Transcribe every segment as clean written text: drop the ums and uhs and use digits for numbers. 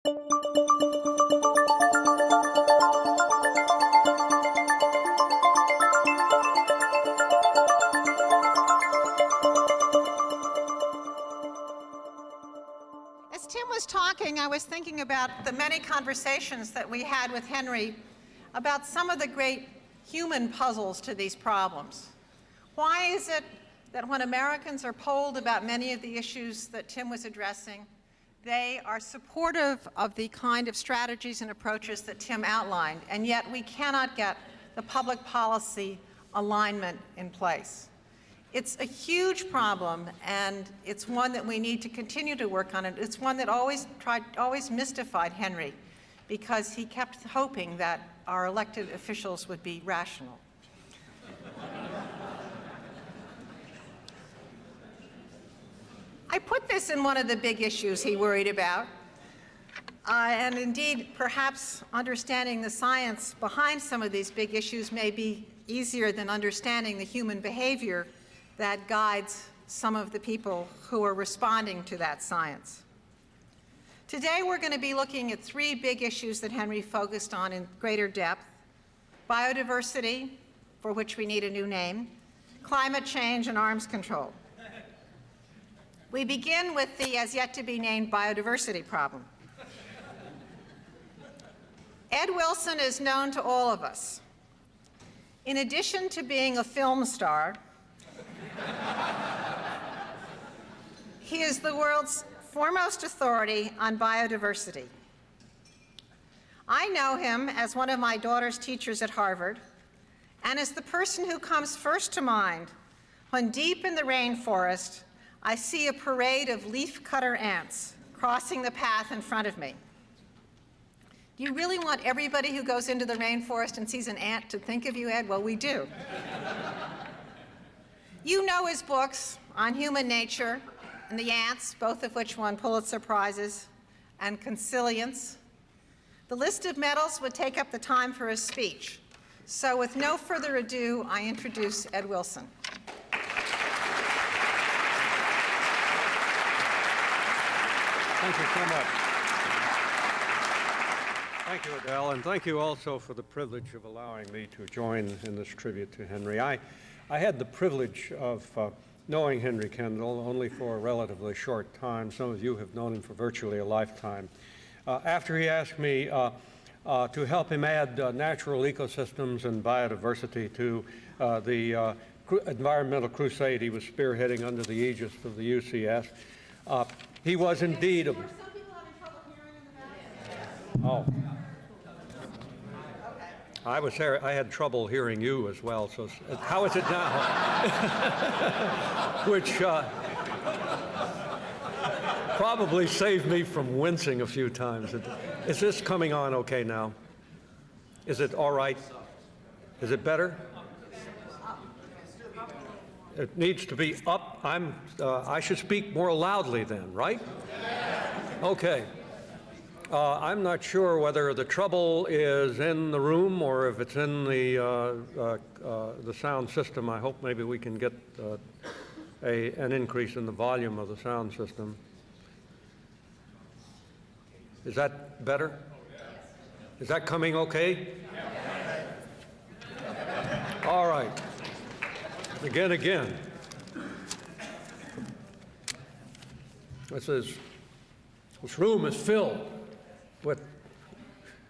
As Tim was talking, I was thinking about the many conversations that we had with Henry about some of the great human puzzles to these problems. Why is it that when Americans are polled about many of the issues that Tim was addressing, they are supportive of the kind of strategies and approaches that Tim outlined, and yet we cannot get the public policy alignment in place? It's a huge problem, and it's one that we need to continue to work on. It's one that always mystified Henry, because he kept hoping that our elected officials would be rational. I put this in one of the big issues he worried about, and indeed, perhaps understanding the science behind some of these big issues may be easier than understanding the human behavior that guides some of the people who are responding to that science. Today, we're going to be looking at three big issues that Henry focused on in greater depth: biodiversity, for which we need a new name, climate change, and arms control. We begin with the as-yet-to-be-named biodiversity problem. Ed Wilson is known to all of us. In addition to being a film star, he is the world's foremost authority on biodiversity. I know him as one of my daughter's teachers at Harvard, and as the person who comes first to mind when deep in the rainforest I see a parade of leaf-cutter ants crossing the path in front of me. Do you really want everybody who goes into the rainforest and sees an ant to think of you, Ed? Well, we do. You know his books on human nature and the ants, both of which won Pulitzer Prizes, and consilience. The list of medals would take up the time for his speech. So with no further ado, I introduce Ed Wilson. Thank you so much. Thank you, Adele, and thank you also for the privilege of allowing me to join in this tribute to Henry. I had the privilege of knowing Henry Kendall only for a relatively short time. Some of you have known him for virtually a lifetime. After he asked me to help him add natural ecosystems and biodiversity to the environmental crusade he was spearheading under the aegis of the UCS, he was indeed a... Some people having trouble hearing in the back? Oh. I had trouble hearing you as well, so how is it now? Which probably saved me from wincing a few times. Is this coming on okay now? Is it all right? Is it better? It needs to be up. I should speak more loudly then, right? Okay. I'm not sure whether the trouble is in the room or if it's in the sound system. I hope maybe we can get an increase in the volume of the sound system. Is that better? Is that coming okay? All right. Again. This room is filled with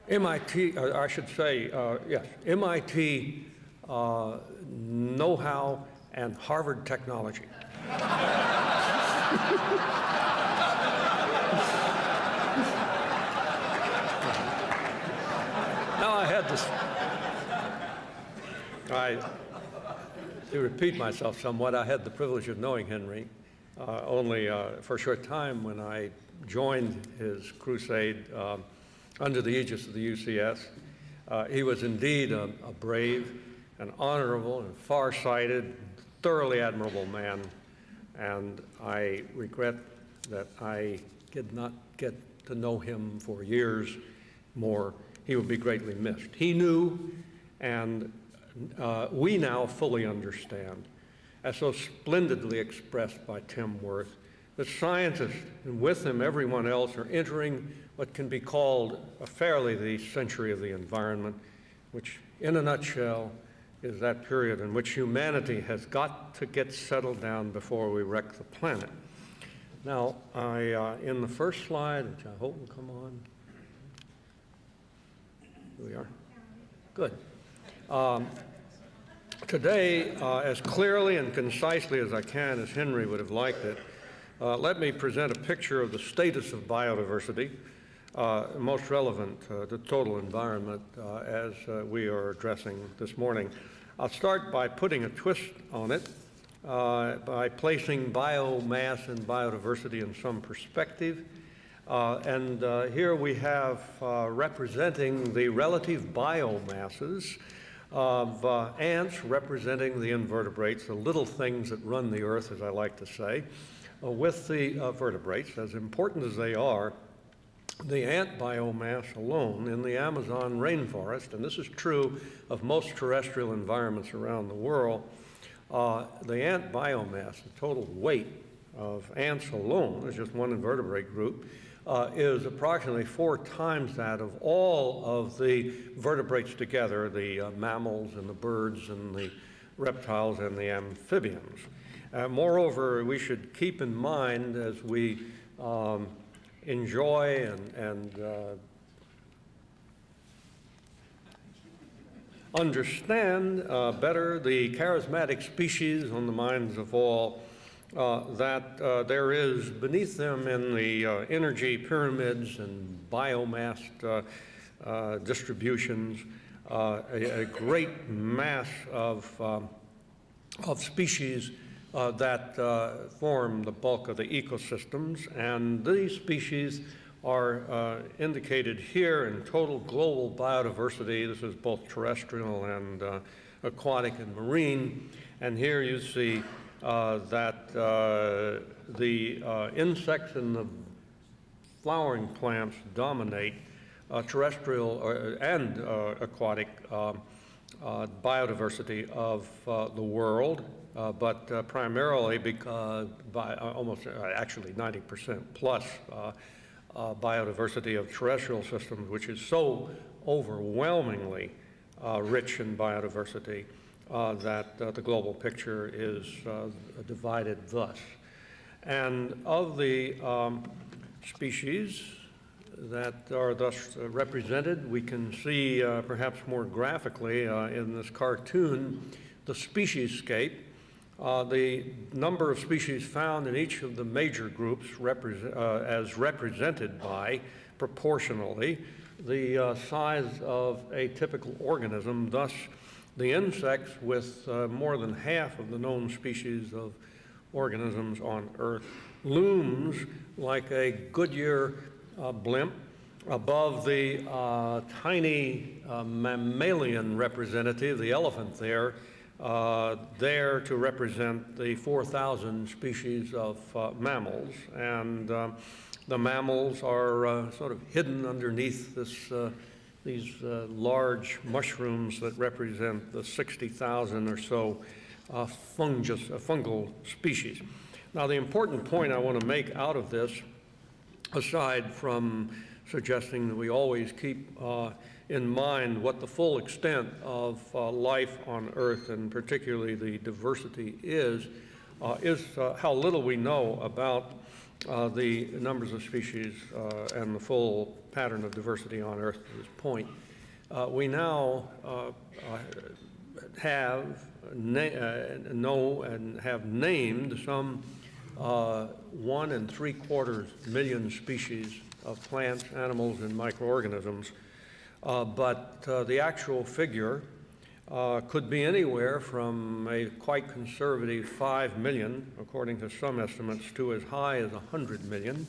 MIT, or I should say, yes, MIT know-how and Harvard technology. Now I had this, to repeat myself somewhat, I had the privilege of knowing Henry only for a short time when I joined his crusade under the aegis of the UCS. He was indeed a brave, an honorable, and far-sighted, thoroughly admirable man, and I regret that I did not get to know him for years more. He will be greatly missed. He knew, and we now fully understand, as so splendidly expressed by Tim Wirth, that scientists, and with them everyone else, are entering what can be called fairly the century of the environment, which in a nutshell is that period in which humanity has got to get settled down before we wreck the planet. Now, in the first slide, which I hope will come on, here we are. Good. Today, as clearly and concisely as I can, as Henry would have liked it, let me present a picture of the status of biodiversity, most relevant to the total environment as we are addressing this morning. I'll start by putting a twist on it, by placing biomass and biodiversity in some perspective. Here we have representing the relative biomasses of ants representing the invertebrates, the little things that run the earth, as I like to say, with the vertebrates. As important as they are, the ant biomass alone in the Amazon rainforest, and this is true of most terrestrial environments around the world, the ant biomass, the total weight of ants alone, as just one invertebrate group, is approximately 4 times that of all of the vertebrates together, the mammals and the birds and the reptiles and the amphibians. Moreover, we should keep in mind as we enjoy and understand better the charismatic species on the minds of all, that there is beneath them in the energy pyramids and biomass distributions a great mass of species that form the bulk of the ecosystems, and these species are indicated here in total global biodiversity. This is both terrestrial and aquatic and marine, and here you see that the insects and the flowering plants dominate terrestrial and aquatic biodiversity of the world, but primarily because by almost actually 90% plus biodiversity of terrestrial systems, which is so overwhelmingly rich in biodiversity that the global picture is divided thus. And of the species that are thus represented, we can see perhaps more graphically in this cartoon the speciescape. The number of species found in each of the major groups as represented by, proportionally, the size of a typical organism. Thus, the insects with more than half of the known species of organisms on Earth looms like a Goodyear blimp above the tiny mammalian representative, the elephant there to represent the 4,000 species of mammals. And the mammals are sort of hidden underneath these large mushrooms that represent the 60,000 or so fungal species. Now, the important point I want to make out of this, aside from suggesting that we always keep in mind what the full extent of life on Earth, and particularly the diversity is how little we know about the numbers of species and the full pattern of diversity on Earth at this point. We now know and have named some 1 3/4 million species of plants, animals, and microorganisms, but the actual figure could be anywhere from a quite conservative 5 million, according to some estimates, to as high as 100 million.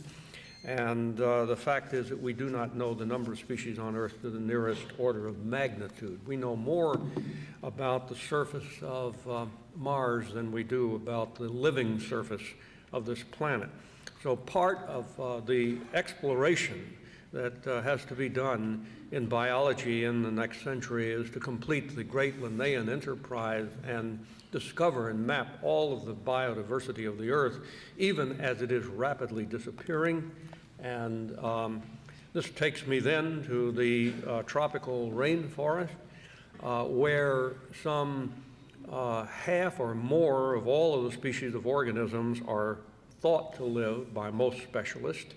And the fact is that we do not know the number of species on Earth to the nearest order of magnitude. We know more about the surface of Mars than we do about the living surface of this planet. So part of the exploration that has to be done in biology in the next century is to complete the great Linnaean enterprise and discover and map all of the biodiversity of the Earth, even as it is rapidly disappearing. And this takes me then to the tropical rainforest, where some half or more of all of the species of organisms are thought to live by most specialists.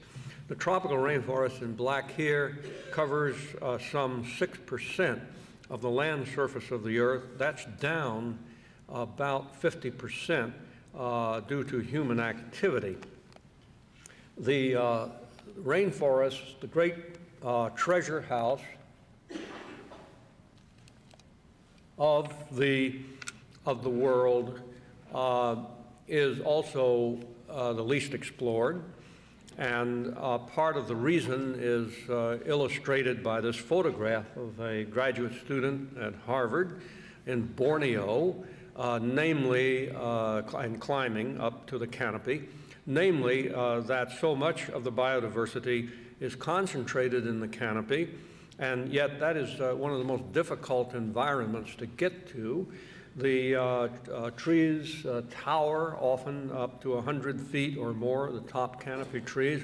The tropical rainforest in black here covers some 6% of the land surface of the Earth. That's down about 50% due to human activity. The rainforest, the great treasure house of the world, is also the least explored. And part of the reason is illustrated by this photograph of a graduate student at Harvard in Borneo, namely, and climbing up to the canopy, namely that so much of the biodiversity is concentrated in the canopy, and yet that is one of the most difficult environments to get to. The trees tower often up to 100 feet or more, the top canopy trees.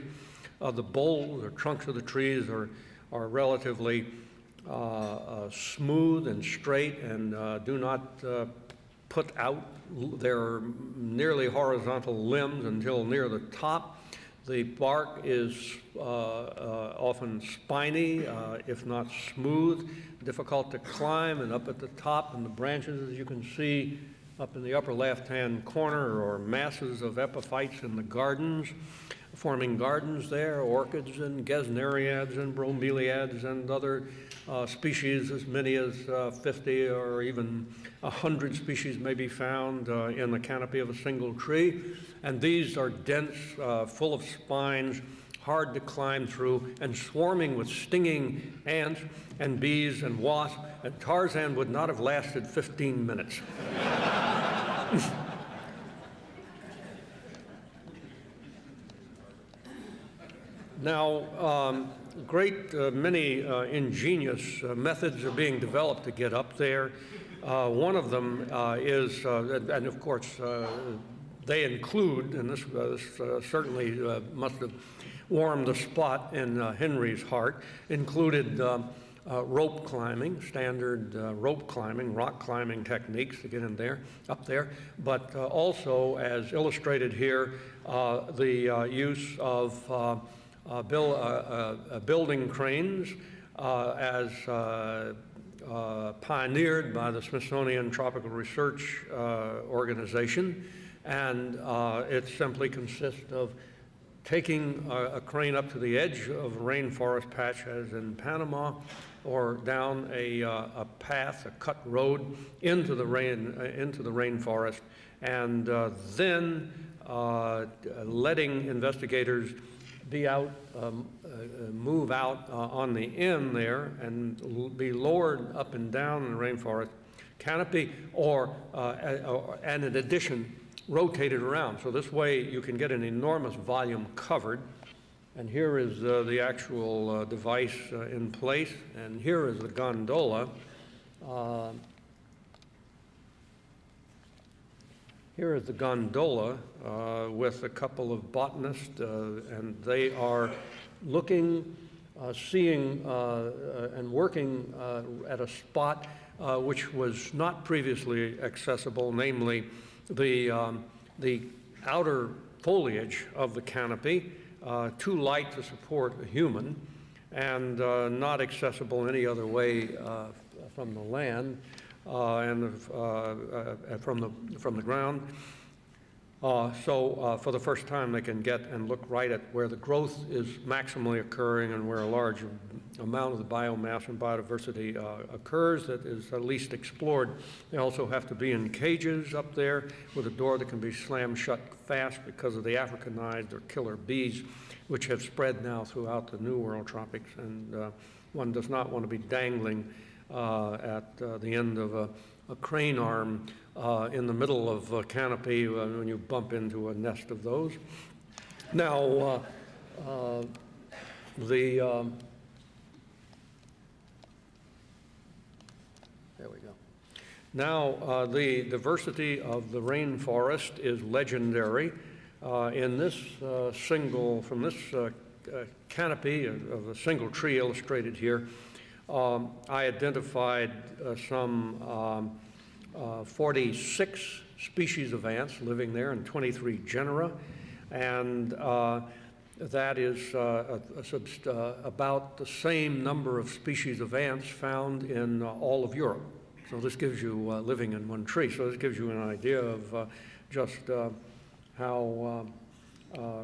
The boles or trunks of the trees are relatively smooth and straight and do not put out their nearly horizontal limbs until near the top. The bark is often spiny, if not smooth, difficult to climb, and up at the top and the branches, as you can see up in the upper left-hand corner, are masses of epiphytes in the gardens, forming gardens there, orchids and gesneriads and bromeliads and other species, as many as 50 or even 100 species may be found in the canopy of a single tree. And these are dense, full of spines, hard to climb through, and swarming with stinging ants and bees and wasps, and Tarzan would not have lasted 15 minutes. Now, many ingenious methods are being developed to get up there. One of them is, and of course, they include, and this certainly must have warmed the spot in Henry's heart, included rope climbing, standard rope climbing, rock climbing techniques to get in there, up there, but also, as illustrated here, the use of building cranes as pioneered by the Smithsonian Tropical Research Organization, and it simply consists of taking a crane up to the edge of a rainforest patch, as in Panama, or down a path, a cut road into the rainforest, and then letting investigators be out, move out on the end there, and be lowered up and down in the rainforest canopy, and in addition, rotated around. So this way you can get an enormous volume covered. And here is the actual device in place, and here is the gondola. Here is the gondola with a couple of botanists, and they are looking, seeing, and working at a spot which was not previously accessible, namely the outer foliage of the canopy, too light to support a human, and not accessible any other way from the land. And from the ground. So for the first time they can get and look right at where the growth is maximally occurring and where a large amount of the biomass and biodiversity occurs that is least explored. They also have to be in cages up there with a door that can be slammed shut fast because of the Africanized or killer bees, which have spread now throughout the New World tropics, and one does not want to be dangling at the end of a crane arm in the middle of a canopy when you bump into a nest of those. Now, There we go. Now, the diversity of the rainforest is legendary. In this from this canopy of a single tree illustrated here, I identified some 46 species of ants living there in 23 genera, and that is about the same number of species of ants found in all of Europe. So this gives you living in one tree. So this gives you an idea of just how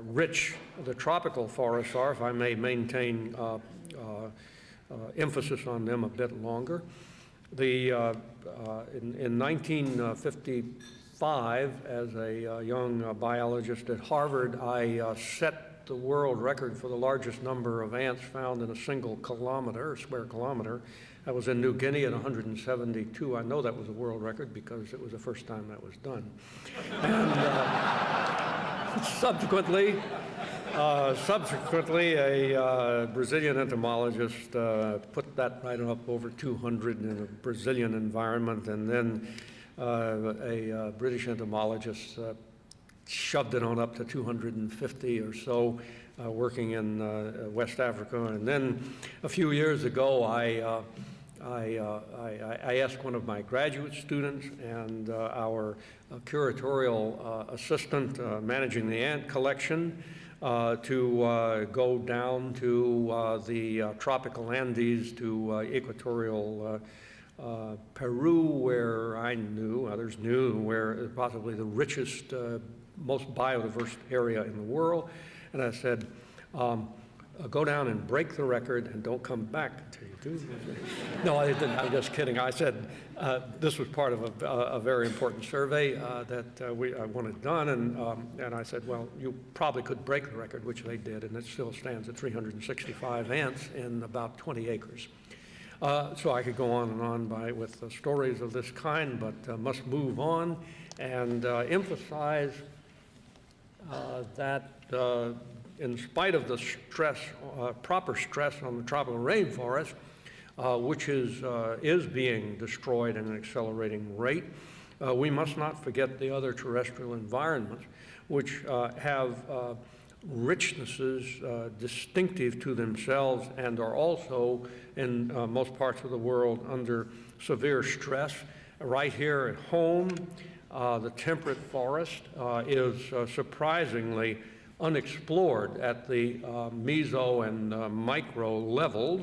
rich the tropical forests are, if I may maintain emphasis on them a bit longer. In 1955, as a young biologist at Harvard, I set the world record for the largest number of ants found in a single kilometer, or square kilometer. I was in New Guinea at 172. I know that was a world record because it was the first time that was done. And subsequently, a Brazilian entomologist put that right up over 200 in a Brazilian environment, and then a British entomologist shoved it on up to 250 or so, working in West Africa. And then a few years ago, I asked one of my graduate students and our curatorial assistant managing the ant collection to go down to the tropical Andes, to Equatorial Peru, where I knew, others knew, where possibly the richest, most biodiverse area in the world. And I said, go down and break the record and don't come back until you do. No, I didn't. I'm just kidding. I said this was part of a very important survey that I wanted done, and I said, well, you probably could break the record, which they did, and it still stands at 365 ants in about 20 acres. So I could go on and on with stories of this kind, but must move on and emphasize that in spite of the stress, proper stress on the tropical rainforest, which is being destroyed at an accelerating rate, we must not forget the other terrestrial environments, which have richnesses distinctive to themselves and are also in most parts of the world under severe stress. Right here at home, the temperate forest is surprisingly unexplored at the meso and micro levels.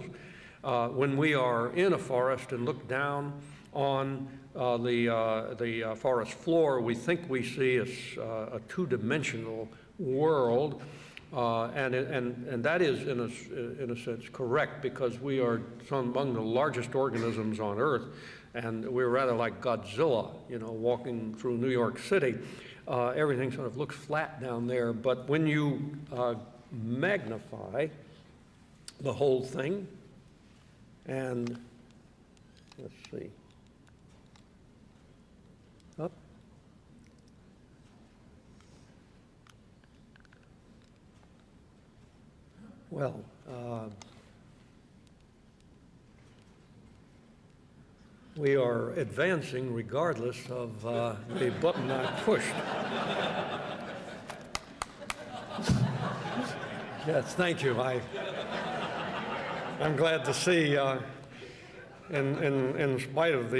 When we are in a forest and look down on the forest floor, we think we see a two-dimensional world, and that is in a sense correct, because we are among the largest organisms on Earth, and we're rather like Godzilla, walking through New York City. Everything sort of looks flat down there, but when you magnify the whole thing, and let's see, up, well, we are advancing regardless of the button I pushed. Yes, thank you. I'm glad to see, in spite of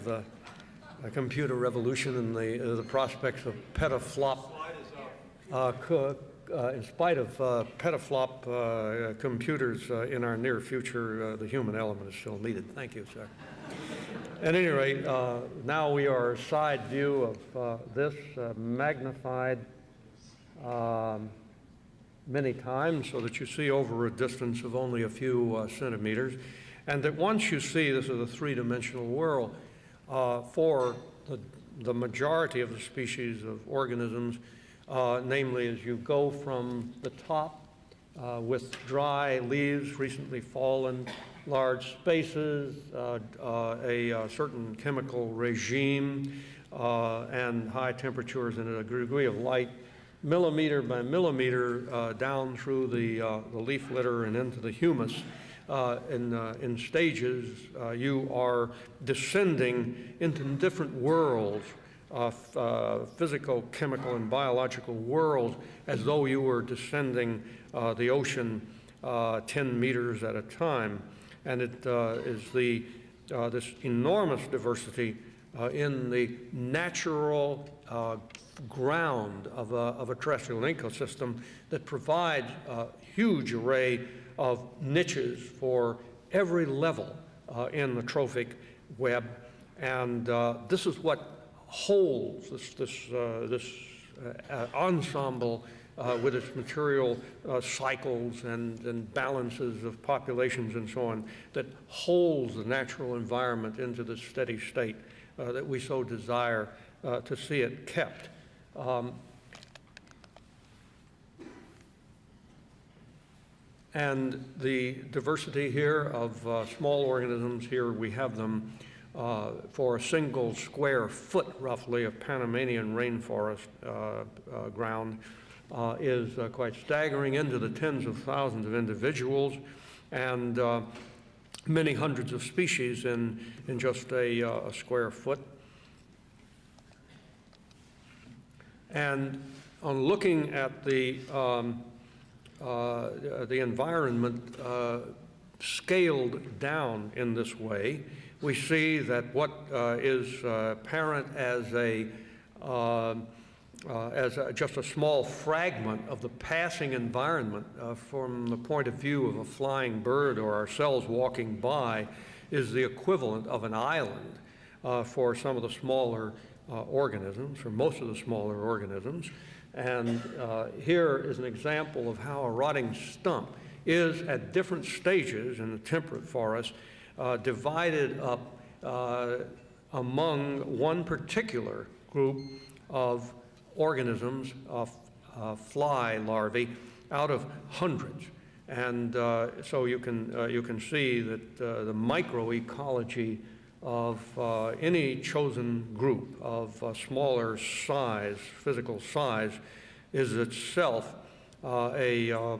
the computer revolution and the prospects of petaflop, in spite of petaflop computers in our near future, the human element is still needed. Thank you, sir. At any rate, now we are a side view of this magnified many times so that you see over a distance of only a few centimeters, and that once you see this is a three-dimensional world for the majority of the species of organisms, namely as you go from the top with dry leaves, recently fallen, large spaces, a certain chemical regime, and high temperatures and a degree of light millimeter by millimeter down through the leaf litter and into the humus in stages. You are descending into different worlds, physical, chemical, and biological worlds, as though you were descending the ocean 10 meters at a time. And it is this enormous diversity in the natural ground of a terrestrial ecosystem that provides a huge array of niches for every level in the trophic web. And this is what holds this ensemble with its material cycles and balances of populations and so on, that holds the natural environment into the steady state that we so desire to see it kept. And the diversity here of small organisms, here we have them for a single square foot, roughly, of Panamanian rainforest ground, is quite staggering, into the tens of thousands of individuals and many hundreds of species in just a square foot. And on looking at the environment scaled down in this way, we see that what is apparent as just a small fragment of the passing environment from the point of view of a flying bird or ourselves walking by is the equivalent of an island for some of the smaller organisms, for most of the smaller organisms. And here is an example of how a rotting stump is, at different stages in the temperate forest, divided up among one particular group of organisms, fly larvae, out of hundreds. And so you can see that the microecology of any chosen group of smaller size, physical size, is itself the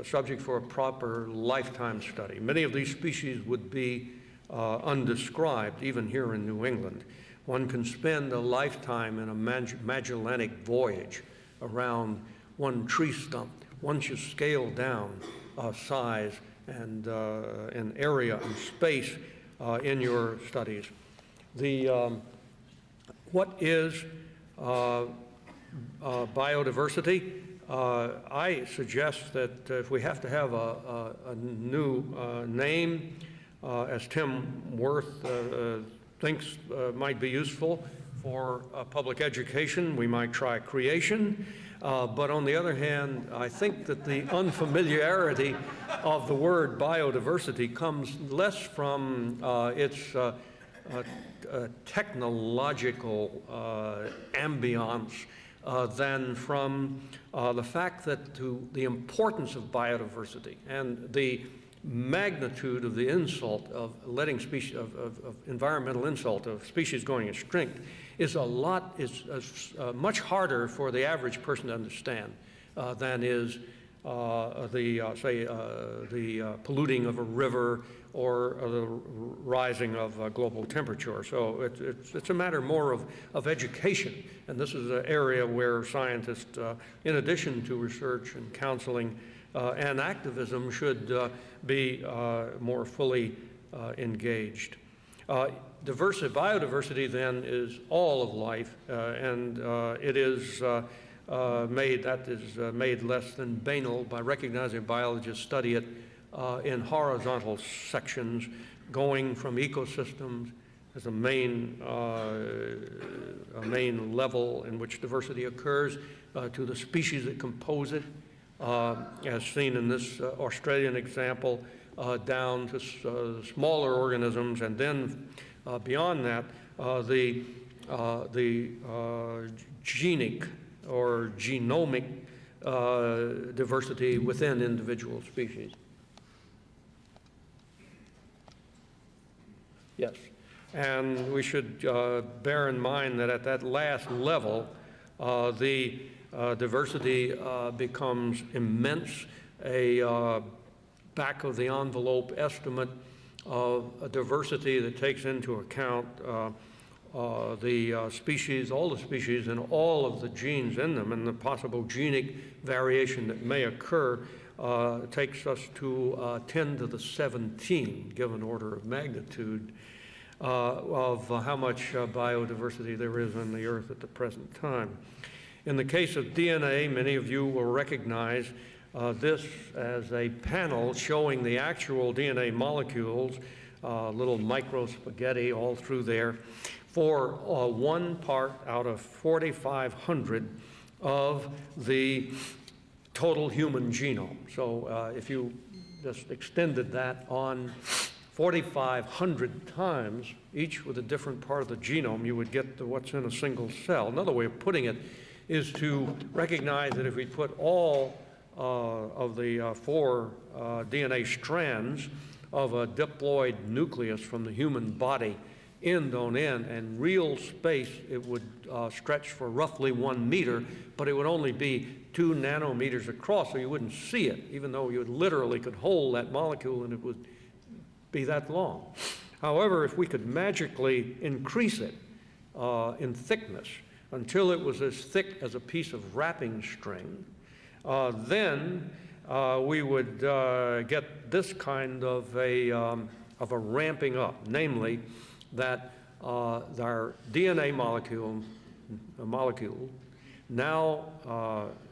subject for a proper lifetime study. Many of these species would be undescribed, even here in New England. One can spend a lifetime in a Magellanic voyage around one tree stump once you scale down size and area and space in your studies. What is biodiversity? I suggest that if we have to have a new name, as Tim Worth thinks might be useful for public education, we might try creation. But on the other hand, I think that the unfamiliarity of the word biodiversity comes less from its technological ambiance than from the fact that the importance of biodiversity and the magnitude of the insult of letting species of environmental insult of species going extinct is much harder for the average person to understand than is the polluting of a river or the rising of global temperature. So it's a matter more of education, and this is an area where scientists, in addition to research and counseling and activism, should be more fully engaged. Biodiversity then is all of life, and it is made less than banal by recognizing biologists study it in horizontal sections, going from ecosystems as a main level in which diversity occurs to the species that compose it, as seen in this Australian example, down to smaller organisms, and then beyond that, the genic or genomic diversity within individual species. Yes, and we should bear in mind that at that last level, the diversity becomes immense. A back-of-the-envelope estimate of a diversity that takes into account the species, all the species and all of the genes in them and the possible genic variation that may occur takes us to 10 to the 17, given order of magnitude, of how much biodiversity there is on the Earth at the present time. In the case of DNA, many of you will recognize this as a panel showing the actual DNA molecules, little micro spaghetti all through there, for 1 part out of 4,500 of the total human genome. So if you just extended that on 4,500 times, each with a different part of the genome, you would get to what's in a single cell. Another way of putting it is to recognize that if we put all of the 4 DNA strands of a diploid nucleus from the human body end on end, and real space, it would stretch for roughly 1 meter, but it would only be 2 nanometers across, so you wouldn't see it, even though you literally could hold that molecule and it would be that long. However, if we could magically increase it in thickness until it was as thick as a piece of wrapping string, then we would get this kind of a ramping up, namely that our DNA molecule now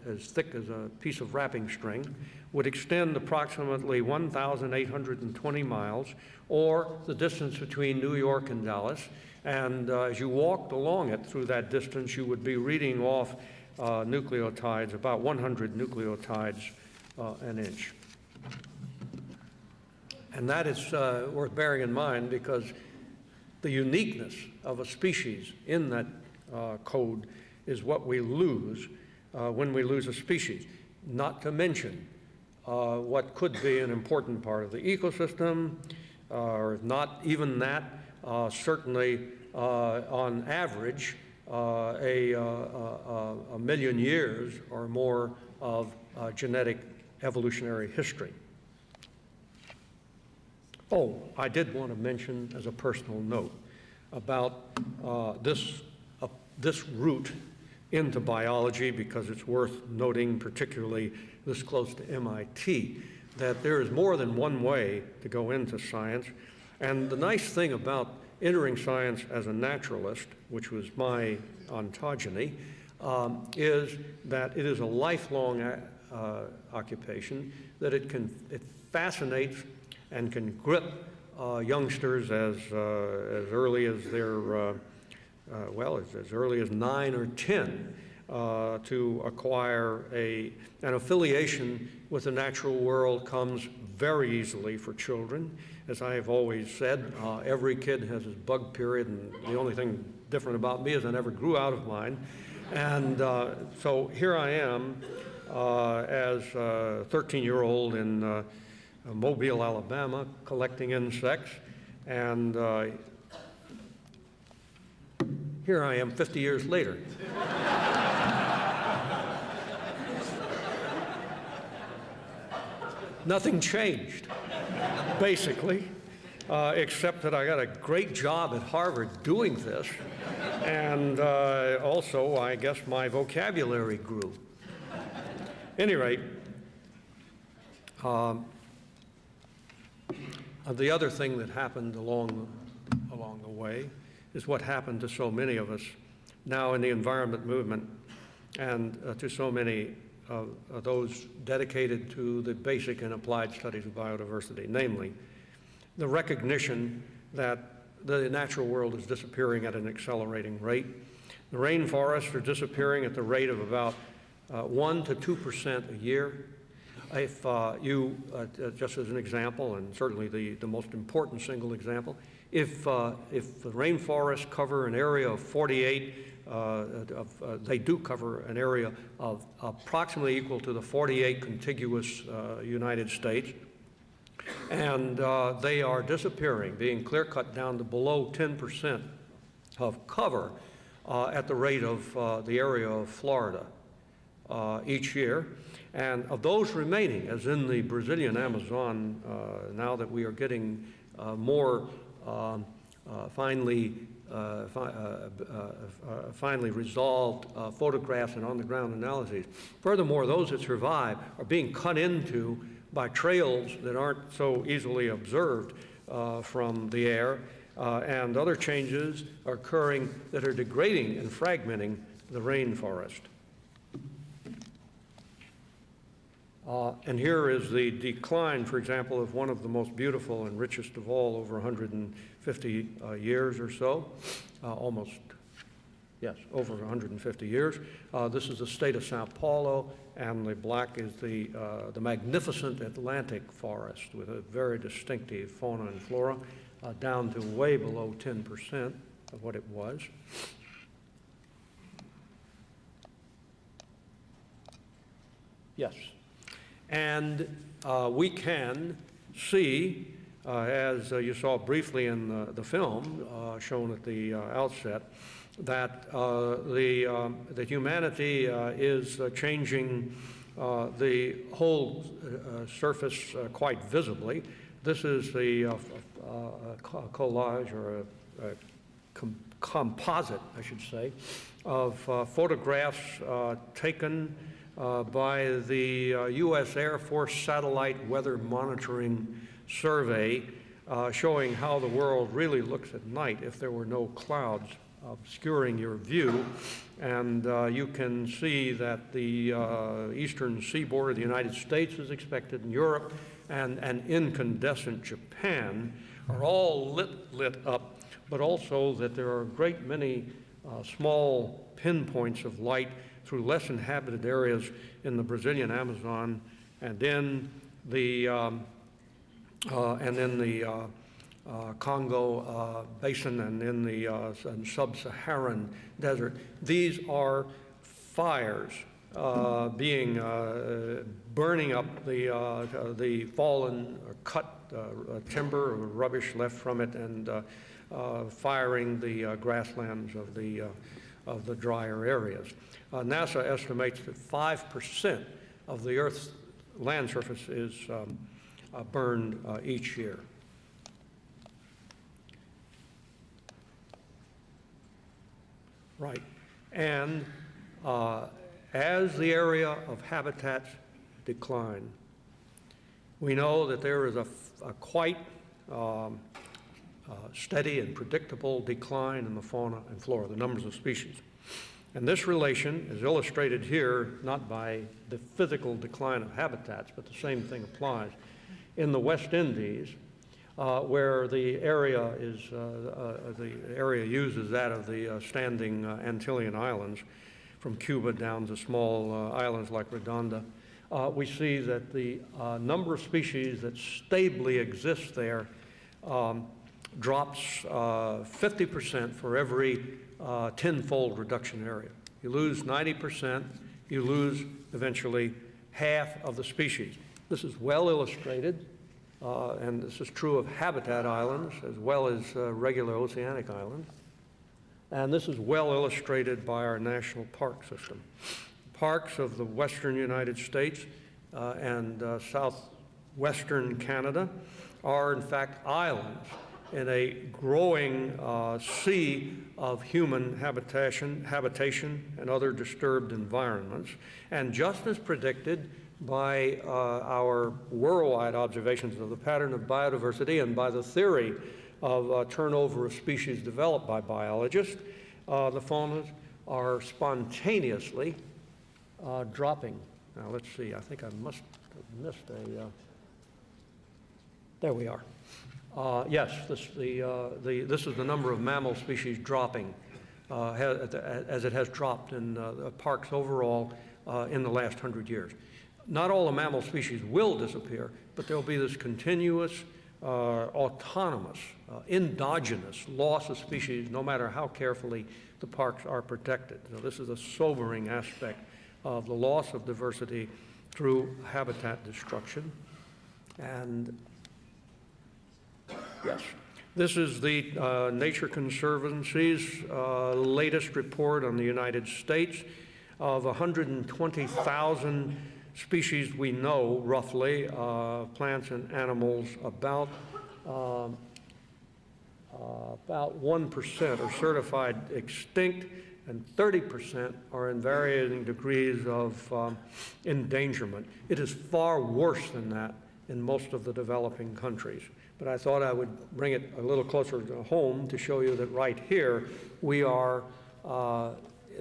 as thick as a piece of wrapping string would extend approximately 1,820 miles, or the distance between New York and Dallas. And as you walked along it through that distance, you would be reading off nucleotides, about 100 nucleotides an inch. And that is worth bearing in mind, because the uniqueness of a species in that code is what we lose when we lose a species, not to mention what could be an important part of the ecosystem, or not even that, certainly on average, a million years or more of genetic evolutionary history. Oh, I did want to mention as a personal note about this route into biology, because it's worth noting, particularly this close to MIT, that there is more than one way to go into science. And the nice thing about entering science as a naturalist, which was my ontogeny, is that it is a lifelong occupation, that it fascinates and can grip youngsters as early as their as early as 9 or 10 to acquire an affiliation with the natural world comes very easily for children. As I have always said, every kid has his bug period, and the only thing different about me is I never grew out of mine. And so here I am as a 13-year-old in Mobile, Alabama, collecting insects, and here I am 50 years later. Nothing changed, basically, except that I got a great job at Harvard doing this, and also, I guess, my vocabulary grew. At any rate, the other thing that happened along the way is what happened to so many of us now in the environment movement, and to so many of those dedicated to the basic and applied studies of biodiversity, namely the recognition that the natural world is disappearing at an accelerating rate. The rainforests are disappearing at the rate of about 1 to 2% a year. If you, just as an example, and certainly the most important single example, if the rainforests cover an area of 48, they do cover an area of approximately equal to the 48 contiguous United States, and they are disappearing, being clear-cut down to below 10% of cover. at the rate of the area of Florida each year. And of those remaining, as in the Brazilian Amazon, now that we are getting more finely resolved photographs and on-the-ground analyses. Furthermore, those that survive are being cut into by trails that aren't so easily observed from the air, and other changes are occurring that are degrading and fragmenting the rainforest. And here is the decline, for example, of one of the most beautiful and richest of all over 150 years or so, over 150 years. This is the state of Sao Paulo, and the black is the magnificent Atlantic forest with a very distinctive fauna and flora, down to way below 10% of what it was. Yes. And we can see, as you saw briefly in the film shown at the outset, that that humanity is changing the whole surface quite visibly. This is the collage, or a composite, I should say, of photographs taken by the U.S. Air Force Satellite Weather Monitoring Survey, showing how the world really looks at night if there were no clouds obscuring your view. And you can see that the eastern seaboard of the United States is expected, in Europe, and incandescent Japan are all lit up, but also that there are a great many small pinpoints of light through less inhabited areas in the Brazilian Amazon, and in the Congo basin, and in the sub-Saharan desert. These are fires burning up the fallen or cut timber or rubbish left from it, and firing the grasslands of the drier areas. NASA estimates that 5% of the Earth's land surface is burned each year. Right. And as the area of habitats decline, we know that there is a quite steady and predictable decline in the fauna and flora, the numbers of species. And this relation is illustrated here not by the physical decline of habitats, but the same thing applies in the West Indies, where the area used is that of the standing Antillean islands, from Cuba down to small islands like Redonda. We see that the number of species that stably exist there drops 50% for every tenfold reduction area. You lose 90%, you lose eventually half of the species. This is well illustrated, and this is true of habitat islands as well as regular oceanic islands. And this is well illustrated by our national park system. Parks of the western United States and southwestern Canada are in fact islands in a growing sea of human habitation and other disturbed environments. And just as predicted by our worldwide observations of the pattern of biodiversity and by the theory of turnover of species developed by biologists, the faunas are spontaneously dropping. Now let's see, I think I must have missed a, there we are. Yes, this is the number of mammal species dropping as it has dropped in parks overall in the last 100 years. Not all the mammal species will disappear, but there will be this continuous, autonomous, endogenous loss of species, no matter how carefully the parks are protected. So this is a sobering aspect of the loss of diversity through habitat destruction. And yes, This is the Nature Conservancy's latest report on the United States. Of 120,000 species we know, roughly, plants and animals, about 1% are certified extinct, and 30% are in varying degrees of endangerment. It is far worse than that in most of the developing countries. But I thought I would bring it a little closer to home to show you that right here we are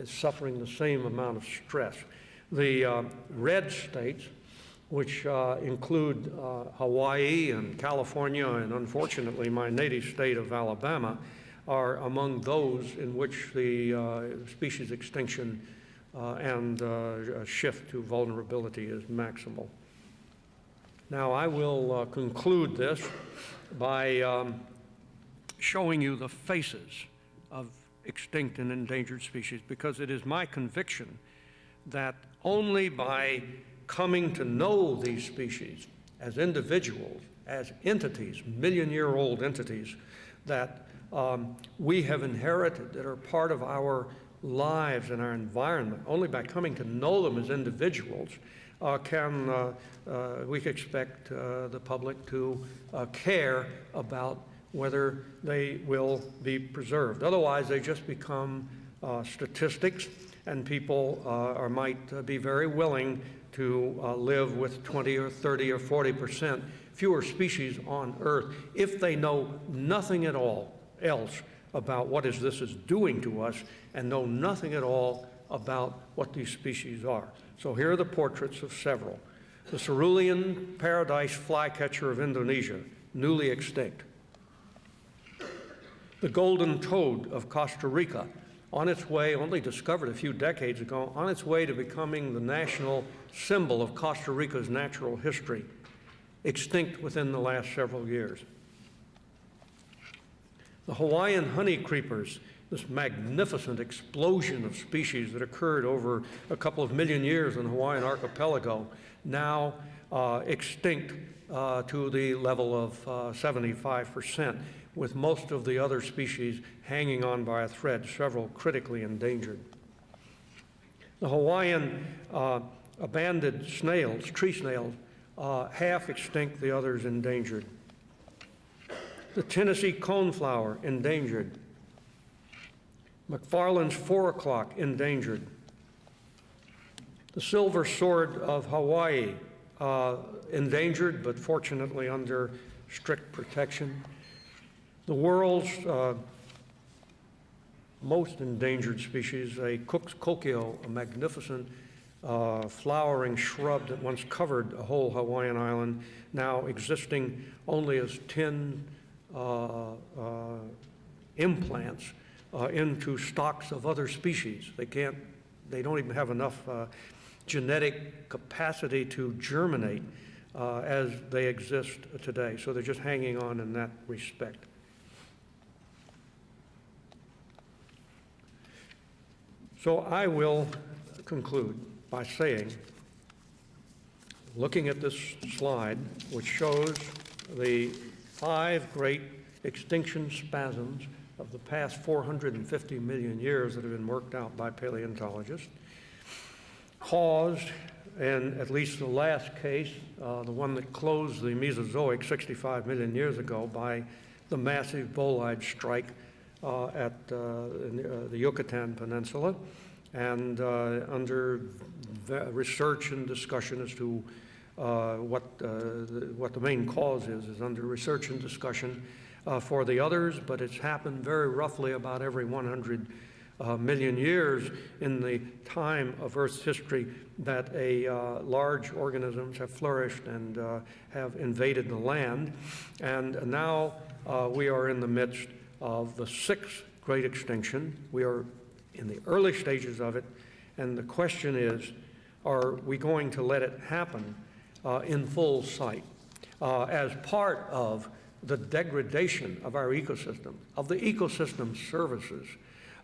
suffering the same amount of stress. The red states, which include Hawaii and California and unfortunately my native state of Alabama, are among those in which the species extinction and shift to vulnerability is maximal. Now I will conclude this by showing you the faces of extinct and endangered species, because it is my conviction that only by coming to know these species as individuals, as entities, million-year-old entities that we have inherited, that are part of our lives and our environment, only by coming to know them as individuals can we expect the public to care about whether they will be preserved. Otherwise, they just become statistics, and people might be very willing to live with 20 or 30 or 40% fewer species on Earth if they know nothing at all else about what this is doing to us and know nothing at all about what these species are. So here are the portraits of several. The cerulean paradise flycatcher of Indonesia, newly extinct. The golden toad of Costa Rica, on its way, only discovered a few decades ago, on its way to becoming the national symbol of Costa Rica's natural history, extinct within the last several years. The Hawaiian honeycreepers, this magnificent explosion of species that occurred over a couple of million years in the Hawaiian archipelago, now extinct to the level of 75%, with most of the other species hanging on by a thread, several critically endangered. The Hawaiian abandoned snails, tree snails, half extinct, the others endangered. The Tennessee coneflower, endangered. McFarland's 4 o'clock, endangered. The silver sword of Hawaii, endangered, but fortunately under strict protection. The world's most endangered species, a Cook's kokio, a magnificent flowering shrub that once covered a whole Hawaiian island, now existing only as tin implants into stocks of other species. They don't even have enough genetic capacity to germinate as they exist today. So they're just hanging on in that respect. So I will conclude by saying, looking at this slide, which shows the 5 great extinction spasms of the past 450 million years that have been worked out by paleontologists, caused, in at least the last case, the one that closed the Mesozoic 65 million years ago, by the massive bolide strike at the Yucatan Peninsula, and under research and discussion as to what the main cause is under research and discussion for the others, but it's happened very roughly about every 100 million years in the time of Earth's history that large organisms have flourished and have invaded the land. And now we are in the midst of the 6th great extinction. We are in the early stages of it, and the question is, are we going to let it happen in full sight as part of the degradation of our ecosystem, of the ecosystem services,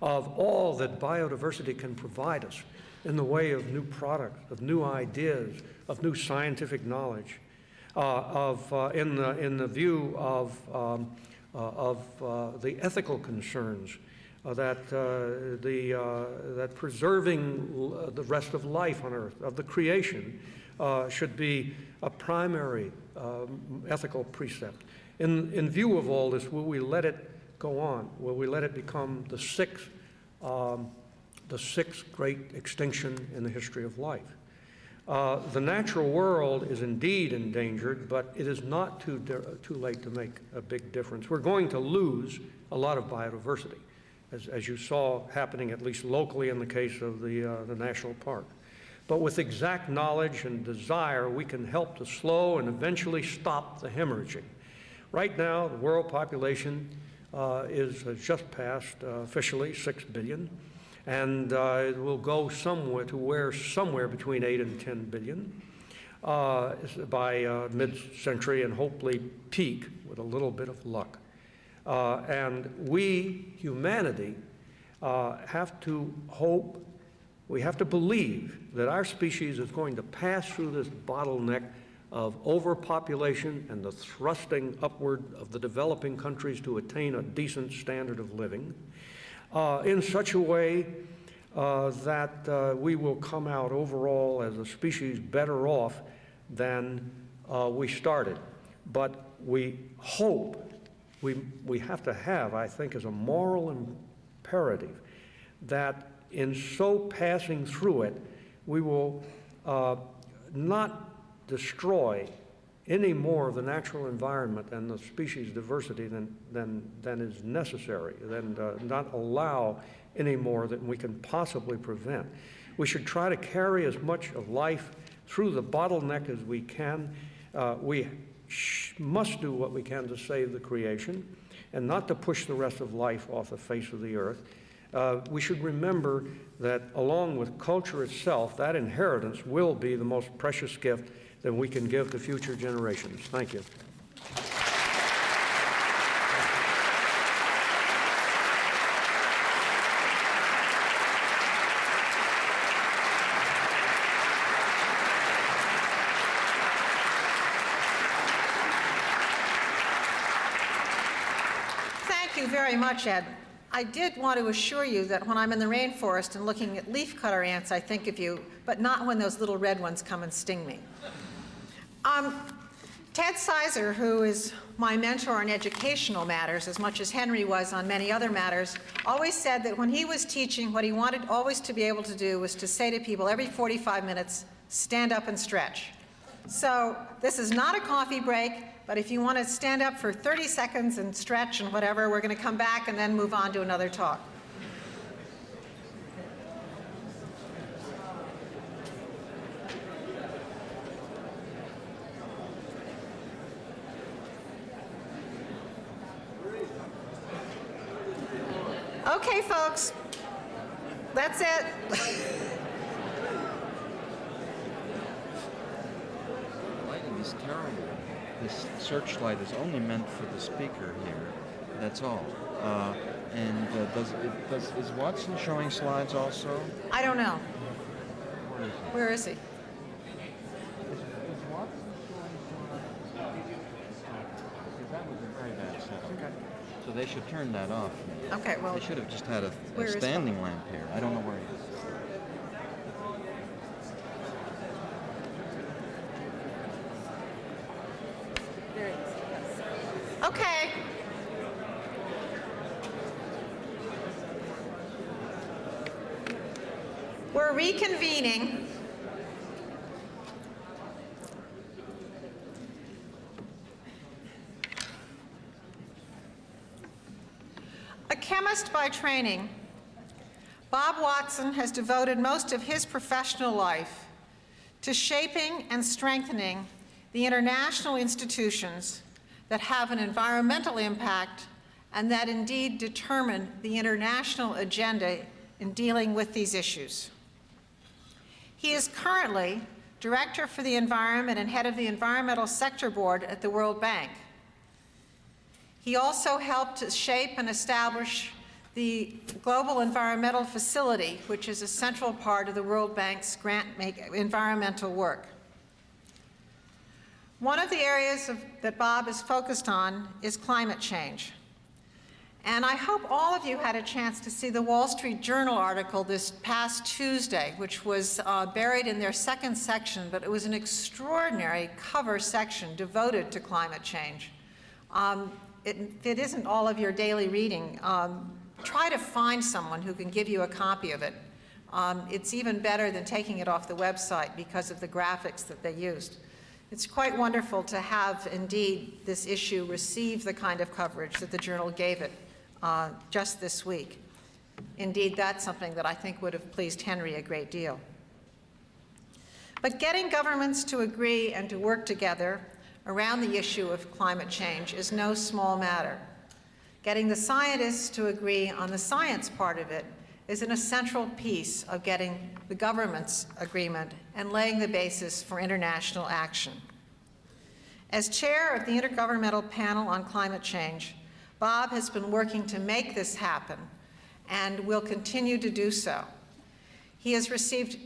of all that biodiversity can provide us in the way of new products, of new ideas, of new scientific knowledge, in the view of of the ethical concerns, that preserving the rest of life on Earth, of the creation, should be a primary ethical precept. In view of all this, will we let it go on? Will we let it become the sixth great extinction in the history of life? The natural world is indeed endangered, but it is not too late to make a big difference. We're going to lose a lot of biodiversity, as you saw happening at least locally in the case of the national park. But with exact knowledge and desire, we can help to slow and eventually stop the hemorrhaging. Right now, the world population has just passed officially 6 billion. And it will go somewhere between 8 and 10 billion by mid-century, and hopefully peak with a little bit of luck. And we, humanity, have to hope, we have to believe that our species is going to pass through this bottleneck of overpopulation and the thrusting upward of the developing countries to attain a decent standard of living, in such a way that we will come out overall as a species better off than we started. But we hope, we have to have, I think, as a moral imperative, that in so passing through it, we will not destroy any more of the natural environment and the species diversity than is necessary, than not allow any more than we can possibly prevent. We should try to carry as much of life through the bottleneck as we can. We must do what we can to save the creation and not to push the rest of life off the face of the earth. We should remember that along with culture itself, that inheritance will be the most precious gift that we can give to future generations. Thank you. Thank you very much, Ed. I did want to assure you that when I'm in the rainforest and looking at leafcutter ants, I think of you, but not when those little red ones come and sting me. Ted Sizer, who is my mentor in educational matters as much as Henry was on many other matters, always said that when he was teaching, what he wanted always to be able to do was to say to people every 45 minutes, stand up and stretch. So this is not a coffee break, but if you want to stand up for 30 seconds and stretch and whatever, we're going to come back and then move on to another talk. Okay, folks, that's it. Lighting is terrible. This searchlight is only meant for the speaker here. That's all. Is Watson showing slides also? I don't know. Where is he? Where is he? Is Watson showing slides? Because that was a very bad setup. Okay. So they should turn that off. Okay, well, They should have just had a where is standing lamp here. I don't know where he is. okay. We're reconvening. A chemist by training, Bob Watson has devoted most of his professional life to shaping and strengthening the international institutions that have an environmental impact and that indeed determine the international agenda in dealing with these issues. He is currently Director for the Environment and head of the Environmental Sector Board at the World Bank. He also helped to shape and establish the Global Environmental Facility, which is a central part of the World Bank's environmental work. One of the areas that Bob is focused on is climate change. And I hope all of you had a chance to see the Wall Street Journal article this past Tuesday, which was buried in their second section, but it was an extraordinary cover section devoted to climate change. If it isn't all of your daily reading, try to find someone who can give you a copy of it. It's even better than taking it off the website because of the graphics that they used. It's quite wonderful to have, indeed, this issue receive the kind of coverage that the journal gave it just this week. Indeed, that's something that I think would have pleased Henry a great deal. But getting governments to agree and to work together around the issue of climate change is no small matter. Getting the scientists to agree on the science part of it is an essential piece of getting the government's agreement and laying the basis for international action. As chair of the Intergovernmental Panel on Climate Change, Bob has been working to make this happen and will continue to do so. He has received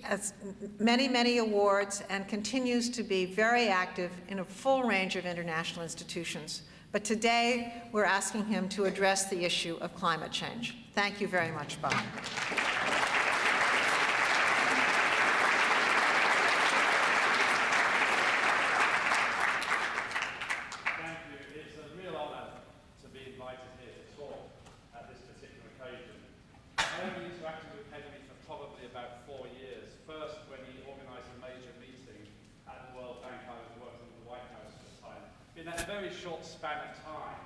many, many awards and continues to be very active in a full range of international institutions. But today, we're asking him to address the issue of climate change. Thank you very much, Bob. In that very short span of time,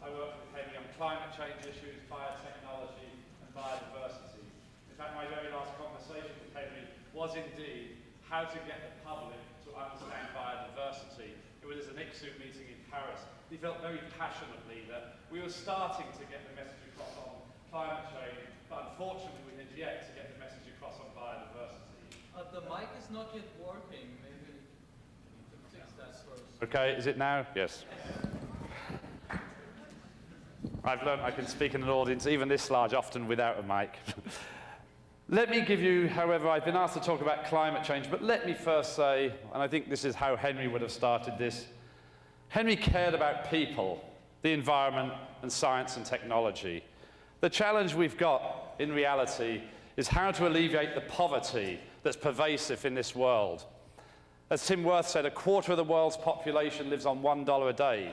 I worked with Henry on climate change issues, biotechnology, and biodiversity. In fact, my very last conversation with Henry was indeed how to get the public to understand biodiversity. It was an ICSU meeting in Paris. He felt very passionately that we were starting to get the message across on climate change, but unfortunately we had yet to get the message across on biodiversity. The mic is not yet working. Maybe you can fix that first. Okay, is it now? Yes. I've learned I can speak in an audience even this large often without a mic. Let me give you, however, I've been asked to talk about climate change, but let me first say, and I think this is how Henry would have started this, Henry cared about people, the environment, and science and technology. The challenge we've got, in reality, is how to alleviate the poverty that's pervasive in this world. As Tim Worth said, 1/4 of the world's population lives on $1 a day.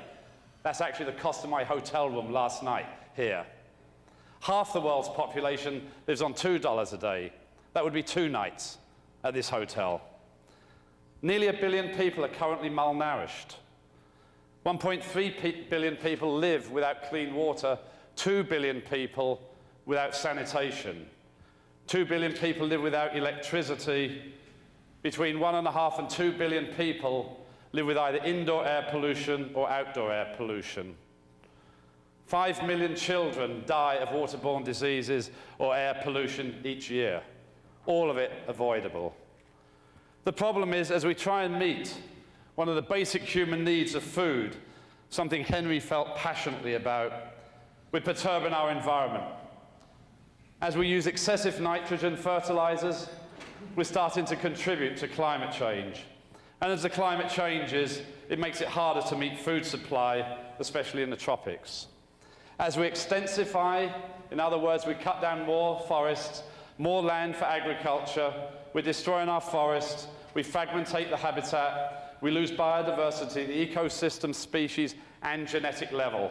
That's actually the cost of my hotel room last night here. Half the world's population lives on $2 a day. That would be 2 nights at this hotel. Nearly 1 billion people are currently malnourished. 1.3 billion people live without clean water, 2 billion people without sanitation. 2 billion people live without electricity. Between 1.5 and 2 billion people live with either indoor air pollution or outdoor air pollution. 5 million children die of waterborne diseases or air pollution each year, all of it avoidable. The problem is, as we try and meet one of the basic human needs of food, something Henry felt passionately about, we're perturbing our environment. As we use excessive nitrogen fertilizers, we're starting to contribute to climate change. And as the climate changes, it makes it harder to meet food supply, especially in the tropics. As we extensify, in other words, we cut down more forests, more land for agriculture, we're destroying our forests, we fragmentate the habitat, we lose biodiversity, the ecosystem, species, and genetic level.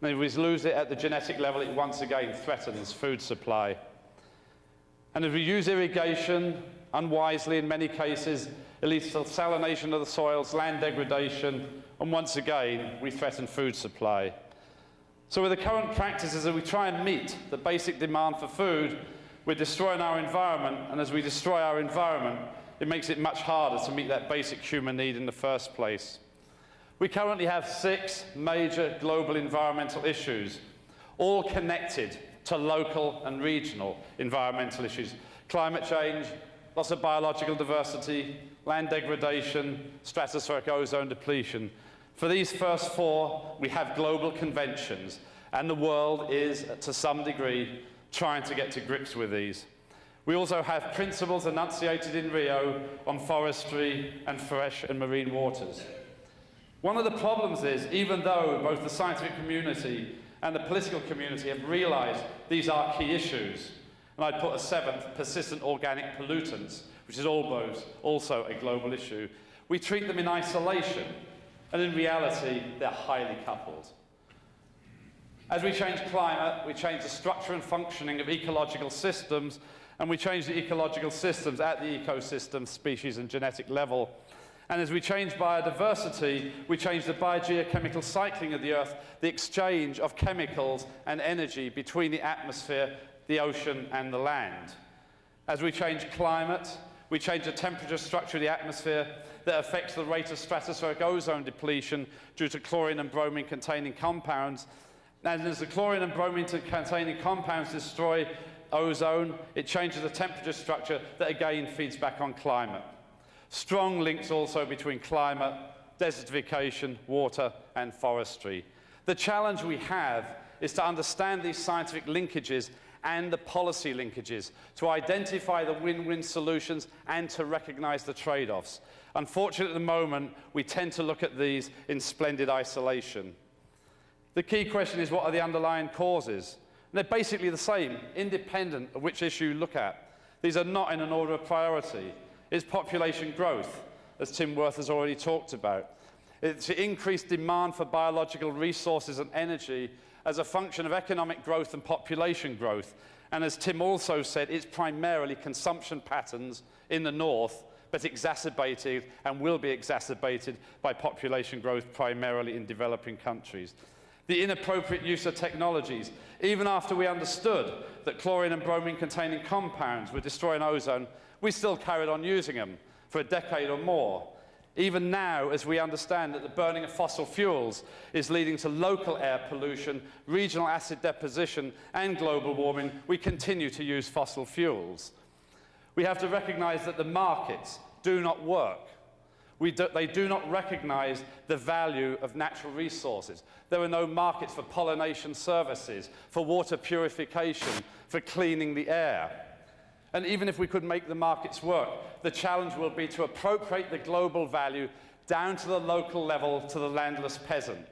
And if we lose it at the genetic level, it once again threatens food supply. And if we use irrigation unwisely in many cases, it leads to salination of the soils, land degradation, and once again, we threaten food supply. So with the current practices, as we try and meet the basic demand for food, we're destroying our environment, and as we destroy our environment, it makes it much harder to meet that basic human need in the first place. We currently have 6 major global environmental issues, all connected to local and regional environmental issues. Climate change, loss of biological diversity, land degradation, stratospheric ozone depletion. For these first 4, we have global conventions, and the world is, to some degree, trying to get to grips with these. We also have principles enunciated in Rio on forestry and fresh and marine waters. One of the problems is, even though both the scientific community and the political community have realized these are key issues, and I'd put a seventh, persistent organic pollutants, which is also a global issue, we treat them in isolation, and in reality, they're highly coupled. As we change climate, we change the structure and functioning of ecological systems, and we change the ecological systems at the ecosystem, species, and genetic level. And as we change biodiversity, we change the biogeochemical cycling of the Earth, the exchange of chemicals and energy between the atmosphere, the ocean, and the land. As we change climate, we change the temperature structure of the atmosphere that affects the rate of stratospheric ozone depletion due to chlorine and bromine containing compounds. And as the chlorine and bromine containing compounds destroy ozone, it changes the temperature structure that again feeds back on climate. Strong links also between climate, desertification, water, and forestry. The challenge we have is to understand these scientific linkages and the policy linkages, to identify the win-win solutions and to recognize the trade-offs. Unfortunately, at the moment, we tend to look at these in splendid isolation. The key question is, what are the underlying causes? And they're basically the same, independent of which issue you look at. These are not in an order of priority. It's population growth, as Tim Worth has already talked about. It's the increased demand for biological resources and energy as a function of economic growth and population growth. And as Tim also said, it's primarily consumption patterns in the north, but exacerbated and will be exacerbated by population growth primarily in developing countries. The inappropriate use of technologies. Even after we understood that chlorine and bromine containing compounds were destroying ozone, we still carried on using them for a decade or more. Even now, as we understand that the burning of fossil fuels is leading to local air pollution, regional acid deposition, and global warming, we continue to use fossil fuels. We have to recognize that the markets do not work. They do not recognize the value of natural resources. There are no markets for pollination services, for water purification, for cleaning the air. And even if we could make the markets work, the challenge will be to appropriate the global value down to the local level, to the landless peasant.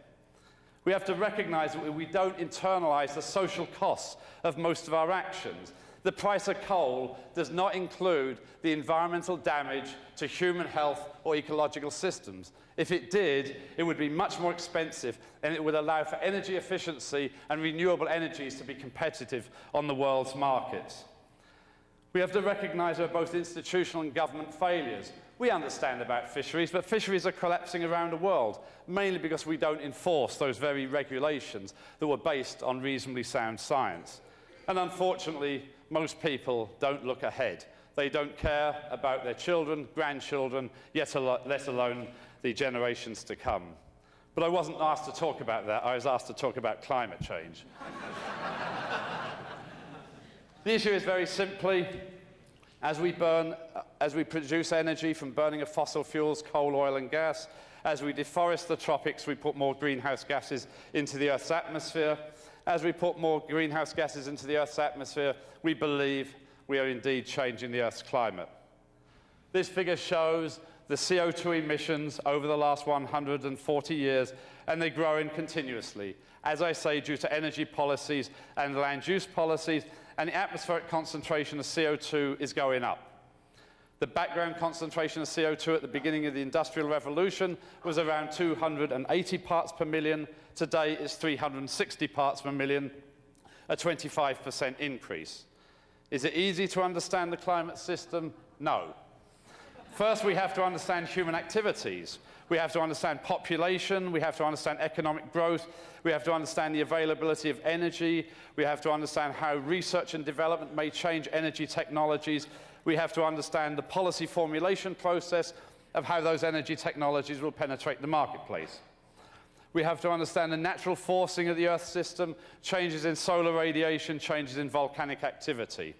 We have to recognize that we don't internalize the social costs of most of our actions. The price of coal does not include the environmental damage to human health or ecological systems. If it did, it would be much more expensive, and it would allow for energy efficiency and renewable energies to be competitive on the world's markets. We have to recognize there are both institutional and government failures. We understand about fisheries, but fisheries are collapsing around the world, mainly because we don't enforce those very regulations that were based on reasonably sound science. And unfortunately, most people don't look ahead. They don't care about their children, grandchildren, let alone the generations to come. But I wasn't asked to talk about that. I was asked to talk about climate change. The issue is very simply, as we produce energy from burning of fossil fuels, coal, oil, and gas, as we deforest the tropics, we put more greenhouse gases into the Earth's atmosphere. As we put more greenhouse gases into the Earth's atmosphere, we believe we are indeed changing the Earth's climate. This figure shows the CO2 emissions over the last 140 years, and they're growing continuously. As I say, due to energy policies and land use policies, and the atmospheric concentration of CO2 is going up. The background concentration of CO2 at the beginning of the Industrial Revolution was around 280 parts per million. Today, it's 360 parts per million, a 25% increase. Is it easy to understand the climate system? No. First, we have to understand human activities. We have to understand population, we have to understand economic growth, we have to understand the availability of energy, we have to understand how research and development may change energy technologies, we have to understand the policy formulation process of how those energy technologies will penetrate the marketplace. We have to understand the natural forcing of the Earth system, changes in solar radiation, changes in volcanic activity.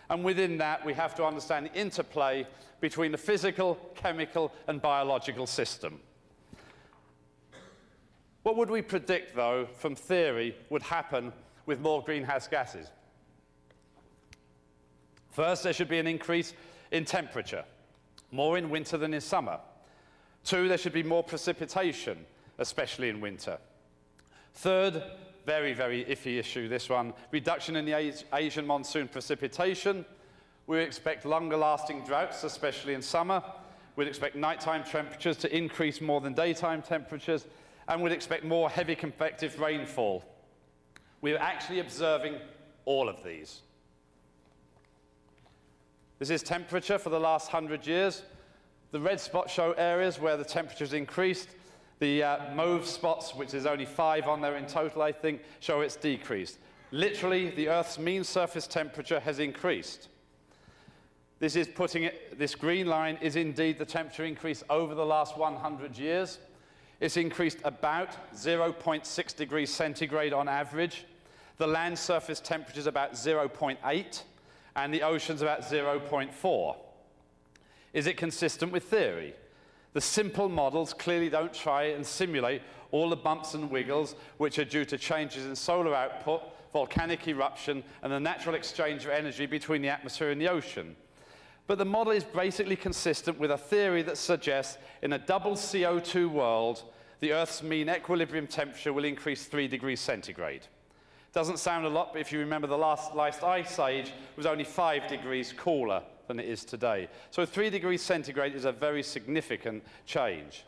And within that, we have to understand the interplay between the physical, chemical, and biological system. What would we predict, though, from theory, would happen with more greenhouse gases? First, there should be an increase in temperature, more in winter than in summer. 2, there should be more precipitation, especially in winter. Third, very, very iffy issue, this one, reduction in the Asian monsoon precipitation. We expect longer-lasting droughts, especially in summer. We'd expect nighttime temperatures to increase more than daytime temperatures, and we'd expect more heavy convective rainfall. We're actually observing all of these. This is temperature for the last 100 years. The red spots show areas where the temperature's increased. The mauve spots, which is only 5 on there in total, I think, show it's decreased. Literally, the Earth's mean surface temperature has increased. This is this green line is indeed the temperature increase over the last 100 years. It's increased about 0.6 degrees centigrade on average. The land surface temperature is about 0.8, and the ocean's about 0.4. Is it consistent with theory? The simple models clearly don't try and simulate all the bumps and wiggles which are due to changes in solar output, volcanic eruption, and the natural exchange of energy between the atmosphere and the ocean. But the model is basically consistent with a theory that suggests in a double CO2 world, the Earth's mean equilibrium temperature will increase 3 degrees centigrade. Doesn't sound a lot, but if you remember the last ice age was only 5 degrees cooler than it is today. So 3 degrees centigrade is a very significant change.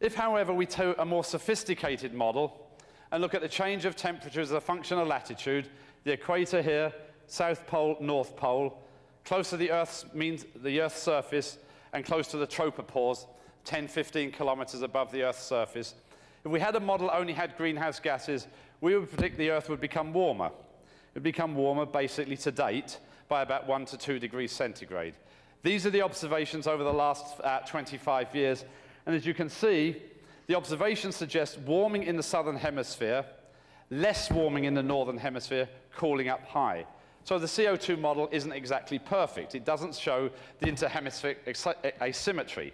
If, however, we take a more sophisticated model and look at the change of temperature as a function of latitude, the equator here, South Pole, North Pole, close to the Earth's surface and close to the tropopause, 10, 15 kilometers above the Earth's surface. If we had a model that only had greenhouse gases, we would predict the Earth would become warmer. It would become warmer basically to date by about 1 to 2 degrees centigrade. These are the observations over the last 25 years. And as you can see, the observations suggest warming in the southern hemisphere, less warming in the northern hemisphere, cooling up high. So the CO2 model isn't exactly perfect. It doesn't show the interhemispheric asymmetry.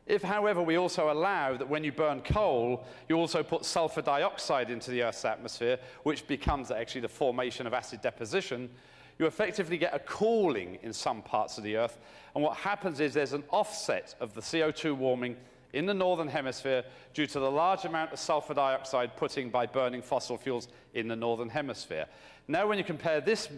If, however, we also allow that when you burn coal, you also put sulfur dioxide into the Earth's atmosphere, which becomes actually the formation of acid deposition, you effectively get a cooling in some parts of the Earth. And what happens is there's an offset of the CO2 warming in the northern hemisphere due to the large amount of sulfur dioxide put in by burning fossil fuels in the northern hemisphere. Now, when you compare this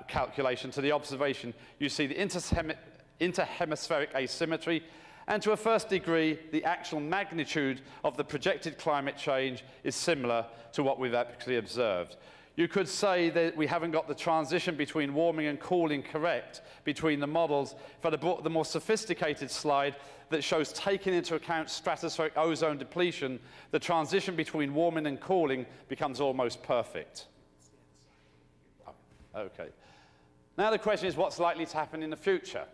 calculation to the observation, you see the interhemispheric asymmetry, and to a first degree, the actual magnitude of the projected climate change is similar to what we've actually observed. You could say that we haven't got the transition between warming and cooling correct between the models, but I brought the more sophisticated slide that shows, taking into account stratospheric ozone depletion, the transition between warming and cooling becomes almost perfect. Okay. Now the question is, what's likely to happen in the future?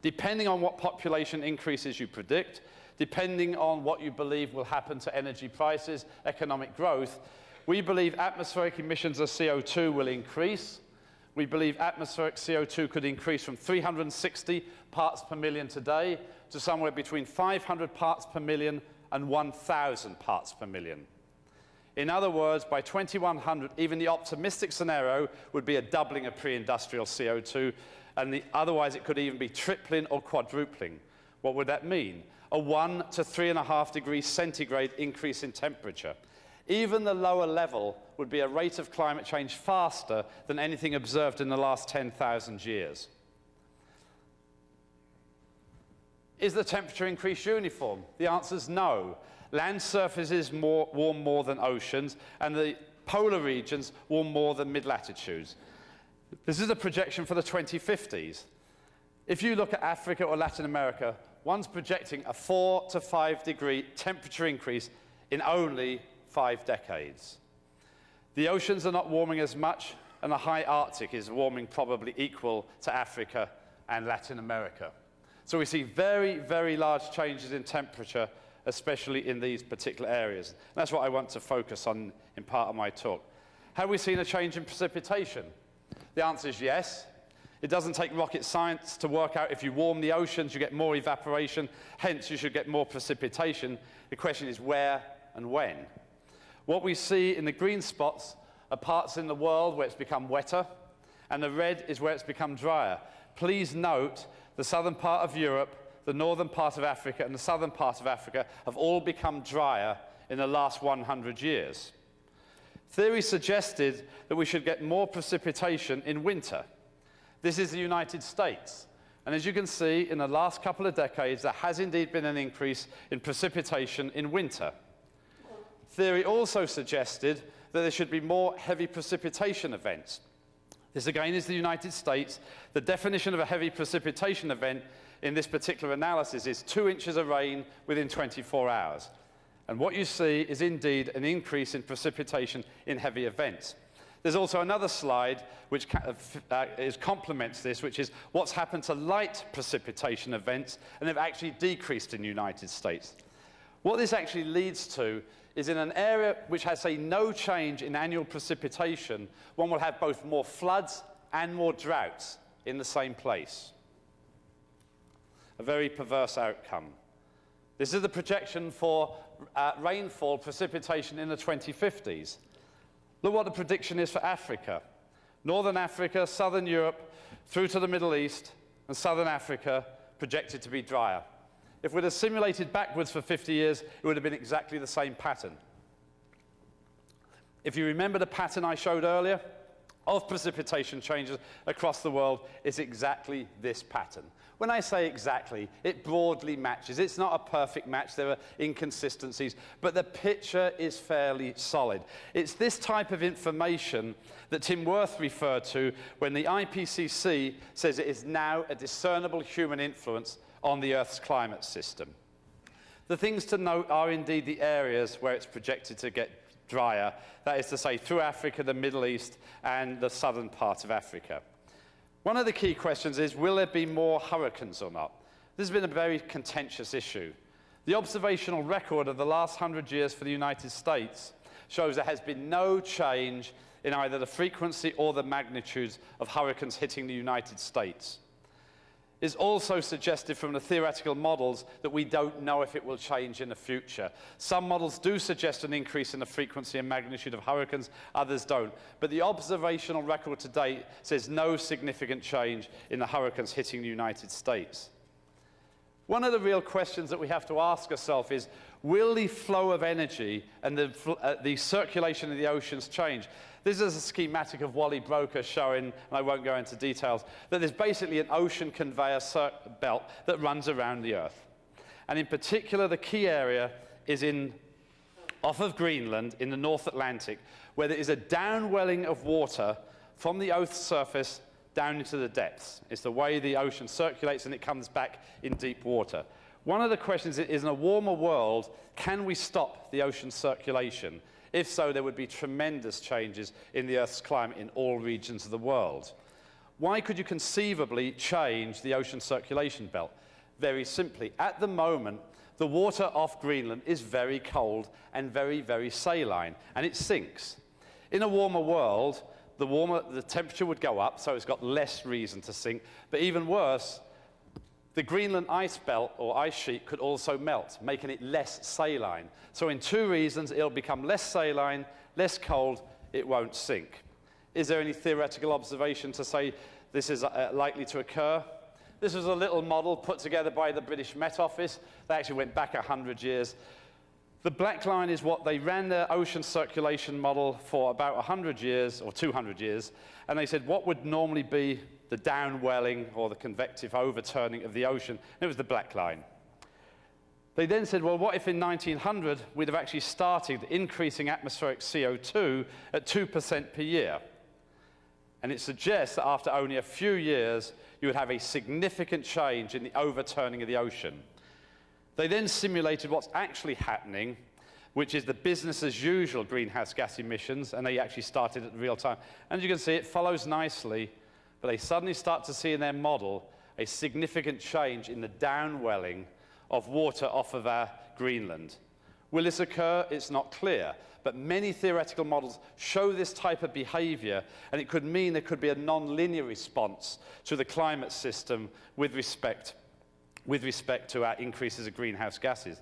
Depending on what population increases you predict, depending on what you believe will happen to energy prices, economic growth, we believe atmospheric emissions of CO2 will increase. We believe atmospheric CO2 could increase from 360 parts per million today to somewhere between 500 parts per million and 1,000 parts per million. In other words, by 2100, even the optimistic scenario would be a doubling of pre-industrial CO2, and otherwise it could even be tripling or quadrupling. What would that mean? A 1 to 3.5 degrees centigrade increase in temperature. Even the lower level would be a rate of climate change faster than anything observed in the last 10,000 years. Is the temperature increase uniform? The answer is no. Land surfaces warm more than oceans, and the polar regions warm more than mid-latitudes. This is a projection for the 2050s. If you look at Africa or Latin America, one's projecting a 4 to 5 degree temperature increase in only 5 decades. The oceans are not warming as much, and the high Arctic is warming probably equal to Africa and Latin America. So we see very, very large changes in temperature, especially in these particular areas. And that's what I want to focus on in part of my talk. Have we seen a change in precipitation? The answer is yes. It doesn't take rocket science to work out if you warm the oceans, you get more evaporation, hence you should get more precipitation. The question is where and when. What we see in the green spots are parts in the world where it's become wetter, and the red is where it's become drier. Please note the southern part of Europe, the northern part of Africa, and the southern part of Africa have all become drier in the last 100 years. Theory suggested that we should get more precipitation in winter. This is the United States. And as you can see, in the last couple of decades, there has indeed been an increase in precipitation in winter. Theory also suggested that there should be more heavy precipitation events. This again is the United States. The definition of a heavy precipitation event in this particular analysis is 2 inches of rain within 24 hours. And what you see is indeed an increase in precipitation in heavy events. There's also another slide which complements this, which is what's happened to light precipitation events, and they've actually decreased in the United States. What this actually leads to is in an area which has, say, no change in annual precipitation, one will have both more floods and more droughts in the same place. A very perverse outcome. This is the projection for rainfall precipitation in the 2050s. Look what the prediction is for Africa. Northern Africa, Southern Europe, through to the Middle East, and Southern Africa projected to be drier. If we'd have simulated backwards for 50 years, it would have been exactly the same pattern. If you remember the pattern I showed earlier of precipitation changes across the world, it's exactly this pattern. When I say exactly, it broadly matches. It's not a perfect match. There are inconsistencies, but the picture is fairly solid. It's this type of information that Tim Wirth referred to when the IPCC says it is now a discernible human influence on the Earth's climate system. The things to note are indeed the areas where it's projected to get drier, that is to say through Africa, the Middle East, and the southern part of Africa. One of the key questions is, will there be more hurricanes or not? This has been a very contentious issue. The observational record of the last 100 years for the United States shows there has been no change in either the frequency or the magnitudes of hurricanes hitting the United States. It's also suggested from the theoretical models that we don't know if it will change in the future. Some models do suggest an increase in the frequency and magnitude of hurricanes, others don't. But the observational record to date says no significant change in the hurricanes hitting the United States. One of the real questions that we have to ask ourselves is, will the flow of energy and the circulation of the oceans change? This is a schematic of Wally Broker showing, and I won't go into details, that there's basically an ocean conveyor belt that runs around the Earth. And in particular, the key area is off of Greenland in the North Atlantic, where there is a downwelling of water from the Earth's surface down into the depths. It's the way the ocean circulates and it comes back in deep water. One of the questions is, in a warmer world, can we stop the ocean circulation? If so, there would be tremendous changes in the Earth's climate in all regions of the world. Why could you conceivably change the ocean circulation belt? Very simply, at the moment, the water off Greenland is very cold and very, very saline, and it sinks. In a warmer world, the temperature would go up, so it's got less reason to sink. But even worse, the Greenland ice belt or ice sheet could also melt, making it less saline. So in two reasons, it'll become less saline, less cold, it won't sink. Is there any theoretical observation to say this is likely to occur? This was a little model put together by the British Met Office. They actually went back 100 years. The black line is what they ran their ocean circulation model for about 100 years or 200 years, and they said what would normally be the downwelling or the convective overturning of the ocean. It was the black line. They then said, well, what if in 1900 we'd have actually started increasing atmospheric CO2 at 2% per year? And it suggests that after only a few years, you would have a significant change in the overturning of the ocean. They then simulated what's actually happening, which is the business as usual greenhouse gas emissions, and they actually started at real time. And you can see it follows nicely, but they suddenly start to see in their model a significant change in the downwelling of water off of our Greenland. Will this occur? It's not clear, but many theoretical models show this type of behavior, and it could mean there could be a nonlinear response to the climate system with respect to our increases of greenhouse gases.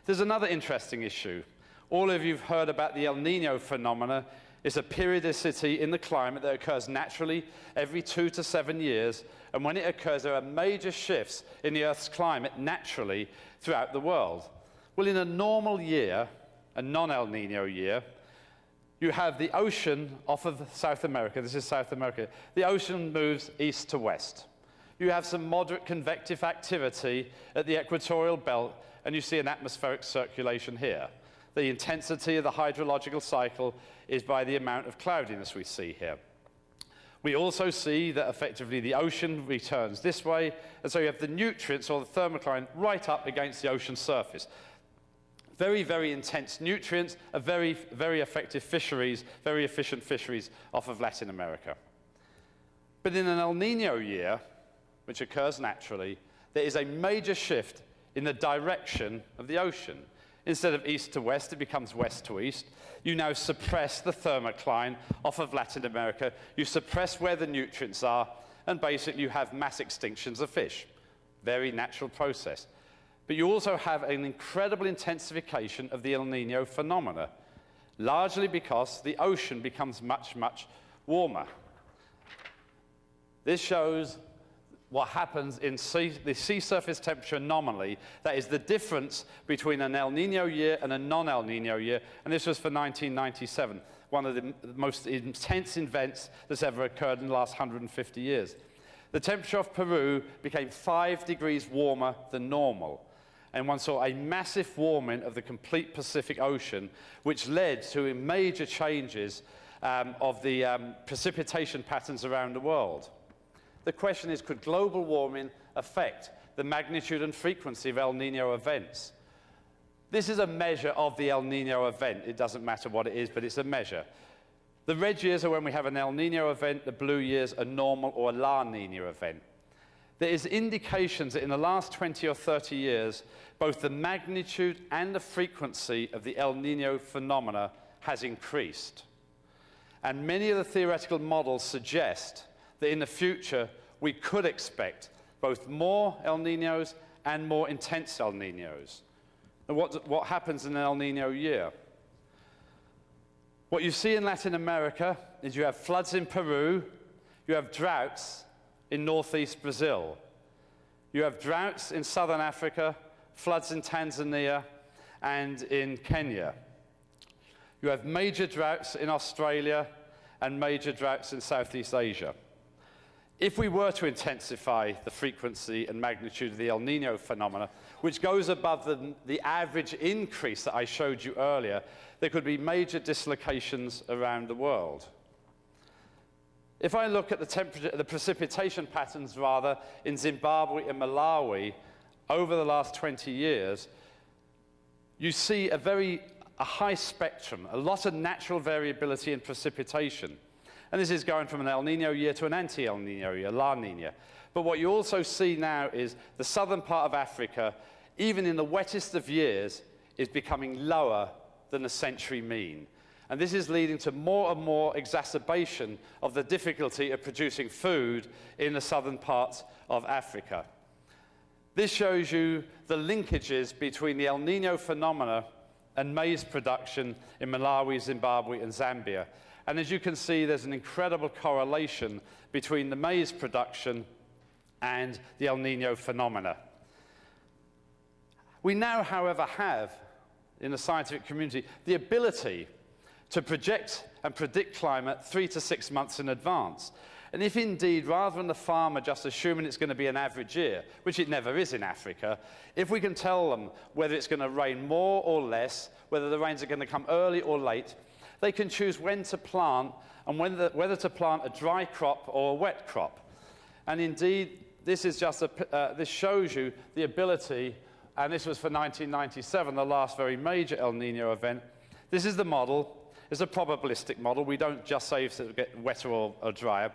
There's another interesting issue. All of you have heard about the El Nino phenomena. It's a periodicity in the climate that occurs naturally every 2 to 7 years, and when it occurs, there are major shifts in the Earth's climate naturally throughout the world. Well, in a normal year, a non-El Nino year, you have the ocean off of South America. This is South America. The ocean moves east to west. You have some moderate convective activity at the equatorial belt, and you see an atmospheric circulation here. The intensity of the hydrological cycle is by the amount of cloudiness we see here. We also see that effectively the ocean returns this way, and so you have the nutrients or the thermocline right up against the ocean surface. Very, very intense nutrients, a very, very effective fisheries, very efficient fisheries off of Latin America. But in an El Nino year, which occurs naturally, there is a major shift in the direction of the ocean. Instead of east to west, it becomes west to east. You now suppress the thermocline off of Latin America. You suppress where the nutrients are, and basically you have mass extinctions of fish. Very natural process. But you also have an incredible intensification of the El Nino phenomena, largely because the ocean becomes much, much warmer. This shows what happens in the sea surface temperature anomaly. That is the difference between an El Nino year and a non-El Nino year, and this was for 1997, one of the most intense events that's ever occurred in the last 150 years. The temperature of Peru became 5 degrees warmer than normal, and one saw a massive warming of the complete Pacific Ocean, which led to major changes of the precipitation patterns around the world. The question is, could global warming affect the magnitude and frequency of El Nino events? This is a measure of the El Nino event. It doesn't matter what it is, but it's a measure. The red years are when we have an El Nino event, the blue years a normal or a La Nina event. There is indications that in the last 20 or 30 years, both the magnitude and the frequency of the El Nino phenomena has increased. And many of the theoretical models suggest that in the future, we could expect both more El Ninos and more intense El Ninos. And what happens in an El Nino year? What you see in Latin America is you have floods in Peru, you have droughts in northeast Brazil, you have droughts in southern Africa, floods in Tanzania and in Kenya. You have major droughts in Australia and major droughts in Southeast Asia. If we were to intensify the frequency and magnitude of the El Nino phenomena, which goes above the average increase that I showed you earlier, there could be major dislocations around the world. If I look at the precipitation patterns rather in Zimbabwe and Malawi over the last 20 years, you see a high spectrum, a lot of natural variability in precipitation. And this is going from an El Nino year to an anti-El Nino year, La Nina. But what you also see now is the southern part of Africa, even in the wettest of years, is becoming lower than the century mean. And this is leading to more and more exacerbation of the difficulty of producing food in the southern parts of Africa. This shows you the linkages between the El Nino phenomena and maize production in Malawi, Zimbabwe, and Zambia. And as you can see, there's an incredible correlation between the maize production and the El Nino phenomena. We now, however, have, in the scientific community, the ability to project and predict climate 3 to 6 months in advance. And if indeed, rather than the farmer just assuming it's going to be an average year, which it never is in Africa, if we can tell them whether it's going to rain more or less, whether the rains are going to come early or late, they can choose when to plant and whether to plant a dry crop or a wet crop. And indeed, this is just this shows you the ability, and this was for 1997, the last very major El Nino event. This is the model. It's a probabilistic model. We don't just say if it get wetter or drier,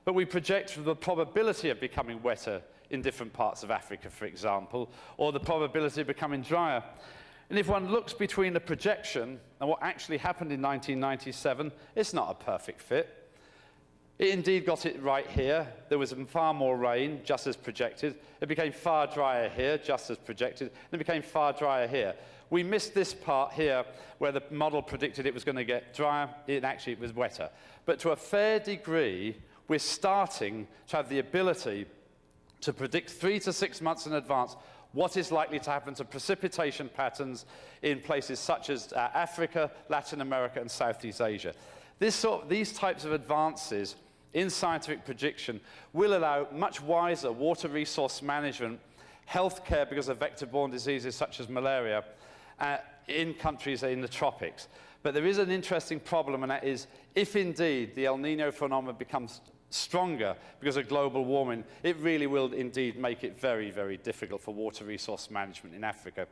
but we project the probability of becoming wetter in different parts of Africa, for example, or the probability of becoming drier. And if one looks between the projection and what actually happened in 1997, it's not a perfect fit. It indeed got it right here. There was far more rain, just as projected. It became far drier here, just as projected. And it became far drier here. We missed this part here where the model predicted it was going to get drier. It was wetter. But to a fair degree, we're starting to have the ability to predict 3 to 6 months in advance what is likely to happen to precipitation patterns in places such as Africa, Latin America, and Southeast Asia. These types of advances in scientific prediction will allow much wiser water resource management, healthcare because of vector-borne diseases such as malaria, in countries in the tropics. But there is an interesting problem, and that is, if indeed the El Nino phenomenon becomes stronger because of global warming, it really will indeed make it very, very difficult for water resource management in Africa.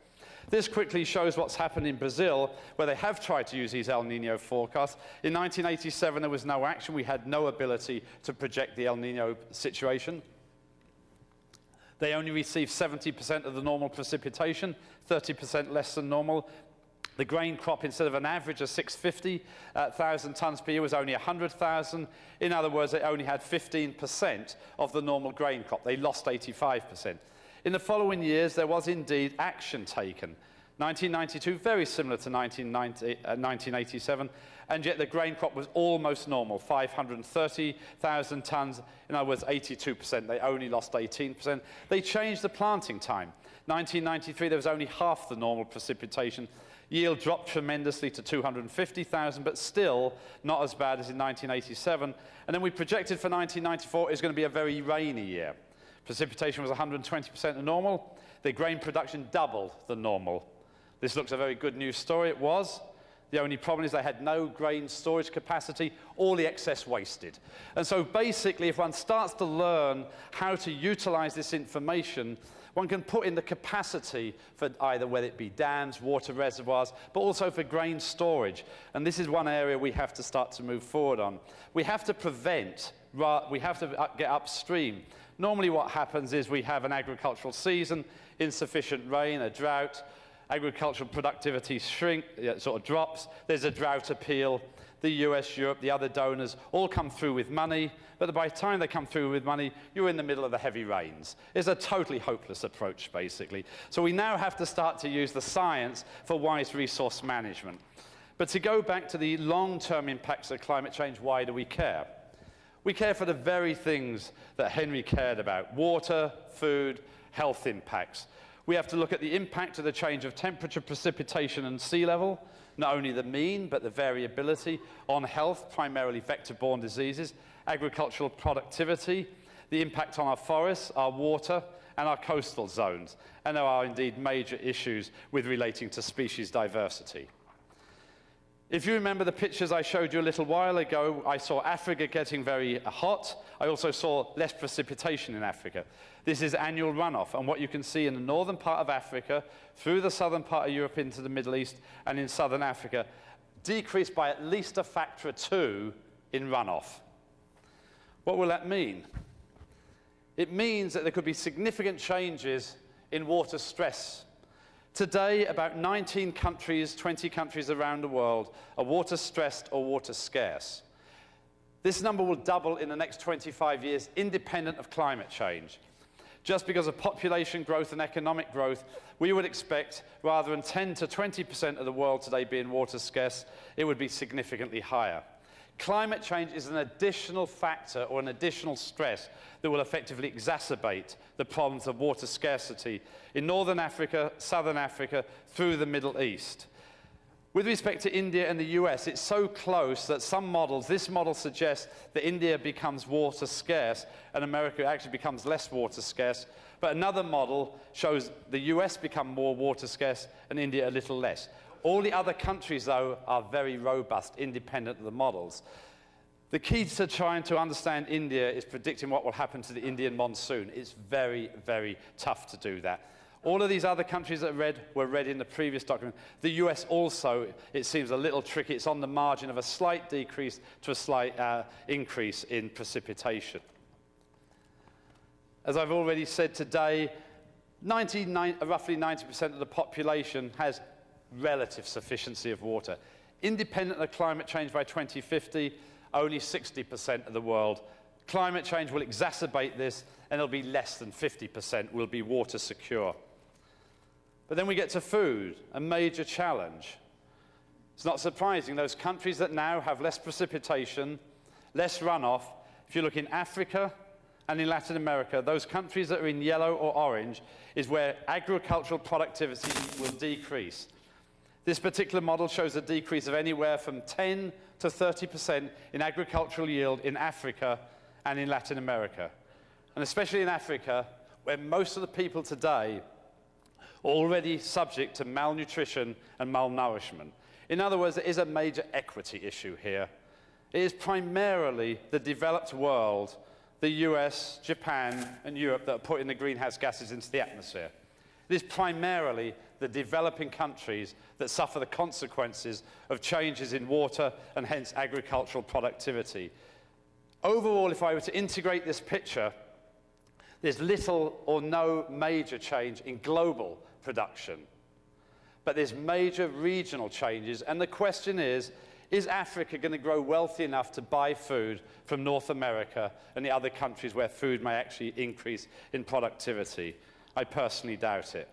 This quickly shows what's happened in Brazil, where they have tried to use these El Nino forecasts. In 1987, there was no action. We had no ability to project the El Nino situation. They only received 70% of the normal precipitation, 30% less than normal. The grain crop, instead of an average of 650,000 tons per year, was only 100,000. In other words, they only had 15% of the normal grain crop. They lost 85%. In the following years, there was indeed action taken. 1992, very similar to 1987, and yet the grain crop was almost normal, 530,000 tons. In other words, 82%. They only lost 18%. They changed the planting time. 1993, there was only half the normal precipitation. Yield dropped tremendously to 250,000, but still not as bad as in 1987. And then we projected for 1994 it was going to be a very rainy year. Precipitation was 120% of normal. The grain production doubled the normal. This looks a very good news story. It was. The only problem is they had no grain storage capacity, all the excess wasted. And so basically, if one starts to learn how to utilize this information, one can put in the capacity for either whether it be dams, water reservoirs, but also for grain storage. And this is one area we have to start to move forward on. We have to prevent, we have to get upstream. Normally what happens is we have an agricultural season, insufficient rain, a drought, agricultural productivity sort of drops, there's a drought appeal. The US, Europe, the other donors all come through with money, but by the time they come through with money, you're in the middle of the heavy rains. It's a totally hopeless approach, basically. So we now have to start to use the science for wise resource management. But to go back to the long-term impacts of climate change, why do we care? We care for the very things that Henry cared about: water, food, health impacts. We have to look at the impact of the change of temperature, precipitation, and sea level, not only the mean, but the variability on health, primarily vector-borne diseases, agricultural productivity, the impact on our forests, our water, and our coastal zones. And there are indeed major issues with relating to species diversity. If you remember the pictures I showed you a little while ago, I saw Africa getting very hot. I also saw less precipitation in Africa. This is annual runoff, and what you can see in the northern part of Africa, through the southern part of Europe into the Middle East, and in southern Africa, decreased by at least a factor of 2 in runoff. What will that mean? It means that there could be significant changes in water stress. Today, about 19 countries, 20 countries around the world are water stressed or water scarce. This number will double in the next 25 years, independent of climate change. Just because of population growth and economic growth, we would expect rather than 10 to 20% of the world today being water scarce, it would be significantly higher. Climate change is an additional factor or an additional stress that will effectively exacerbate the problems of water scarcity in northern Africa, southern Africa, through the Middle East. With respect to India and the US, it's so close that some models, this model suggests that India becomes water scarce and America actually becomes less water scarce. But another model shows the US become more water scarce and India a little less. All the other countries, though, are very robust, independent of the models. The key to trying to understand India is predicting what will happen to the Indian monsoon. It's very, very tough to do that. All of these other countries that were read in the previous document. The US also, it seems a little tricky. It's on the margin of a slight decrease to a slight increase in precipitation. As I've already said today, roughly 90% of the population has relative sufficiency of water. Independent of climate change by 2050, only 60% of the world. Climate change will exacerbate this, and it'll be less than 50% will be water secure. But then we get to food, a major challenge. It's not surprising, those countries that now have less precipitation, less runoff, if you look in Africa and in Latin America, those countries that are in yellow or orange is where agricultural productivity will decrease. This particular model shows a decrease of anywhere from 10 to 30% in agricultural yield in Africa and in Latin America. And especially in Africa, where most of the people today are already subject to malnutrition and malnourishment. In other words, there is a major equity issue here. It is primarily the developed world, the US, Japan, and Europe that are putting the greenhouse gases into the atmosphere. It is primarily the developing countries that suffer the consequences of changes in water and hence agricultural productivity. Overall, if I were to integrate this picture, there's little or no major change in global production. But there's major regional changes, and the question is Africa going to grow wealthy enough to buy food from North America and the other countries where food may actually increase in productivity? I personally doubt it.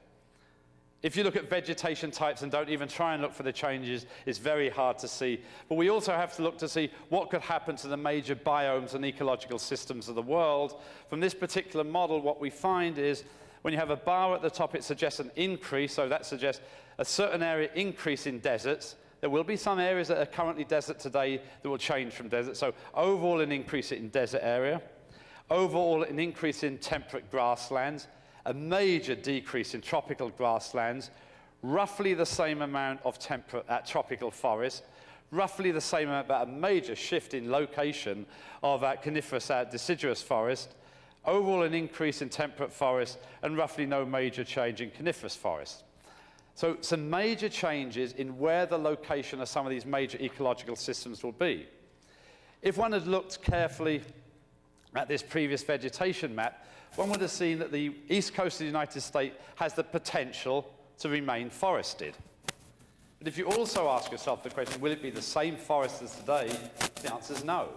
If you look at vegetation types and don't even try and look for the changes, it's very hard to see. But we also have to look to see what could happen to the major biomes and ecological systems of the world. From this particular model, what we find is when you have a bar at the top, it suggests an increase, so that suggests a certain area increase in deserts. There will be some areas that are currently desert today that will change from desert. So overall, an increase in desert area. Overall, an increase in temperate grasslands. A major decrease in tropical grasslands. Roughly the same amount of tropical forest. Roughly the same amount, but a major shift in location of coniferous deciduous forest. Overall, an increase in temperate forest, and roughly no major change in coniferous forest. So some major changes in where the location of some of these major ecological systems will be. If one had looked carefully at this previous vegetation map, one would have seen that the east coast of the United States has the potential to remain forested. But if you also ask yourself the question, will it be the same forest as today? The answer is no.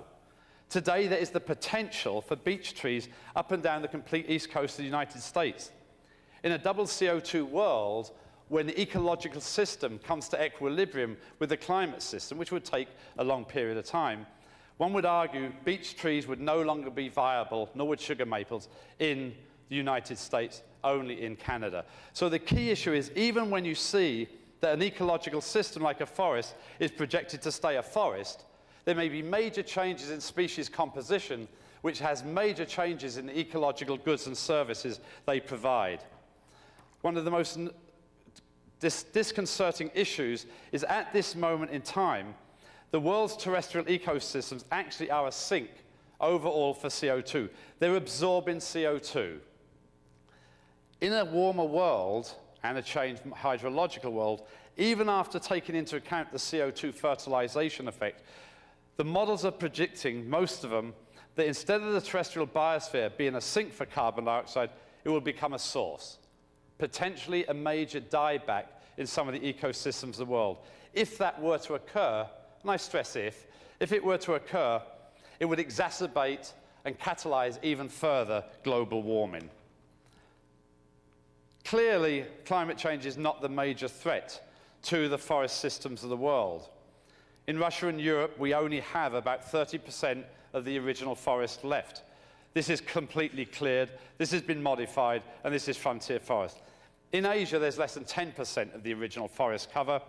Today, there is the potential for beech trees up and down the complete east coast of the United States. In a double CO2 world, when the ecological system comes to equilibrium with the climate system, which would take a long period of time, one would argue beech trees would no longer be viable, nor would sugar maples, in the United States, only in Canada. So the key issue is, even when you see that an ecological system like a forest is projected to stay a forest, there may be major changes in species composition, which has major changes in the ecological goods and services they provide. One of the most disconcerting issues is, at this moment in time, the world's terrestrial ecosystems actually are a sink overall for CO2. They're absorbing CO2. In a warmer world and a changed hydrological world, even after taking into account the CO2 fertilization effect, the models are predicting, most of them, that instead of the terrestrial biosphere being a sink for carbon dioxide, it will become a source. Potentially a major dieback in some of the ecosystems of the world. If that were to occur, and I stress if it were to occur, it would exacerbate and catalyze even further global warming. Clearly, climate change is not the major threat to the forest systems of the world. In Russia and Europe, we only have about 30% of the original forest left. This is completely cleared, this has been modified, and this is frontier forest. In Asia, there's less than 10% of the original forest cover.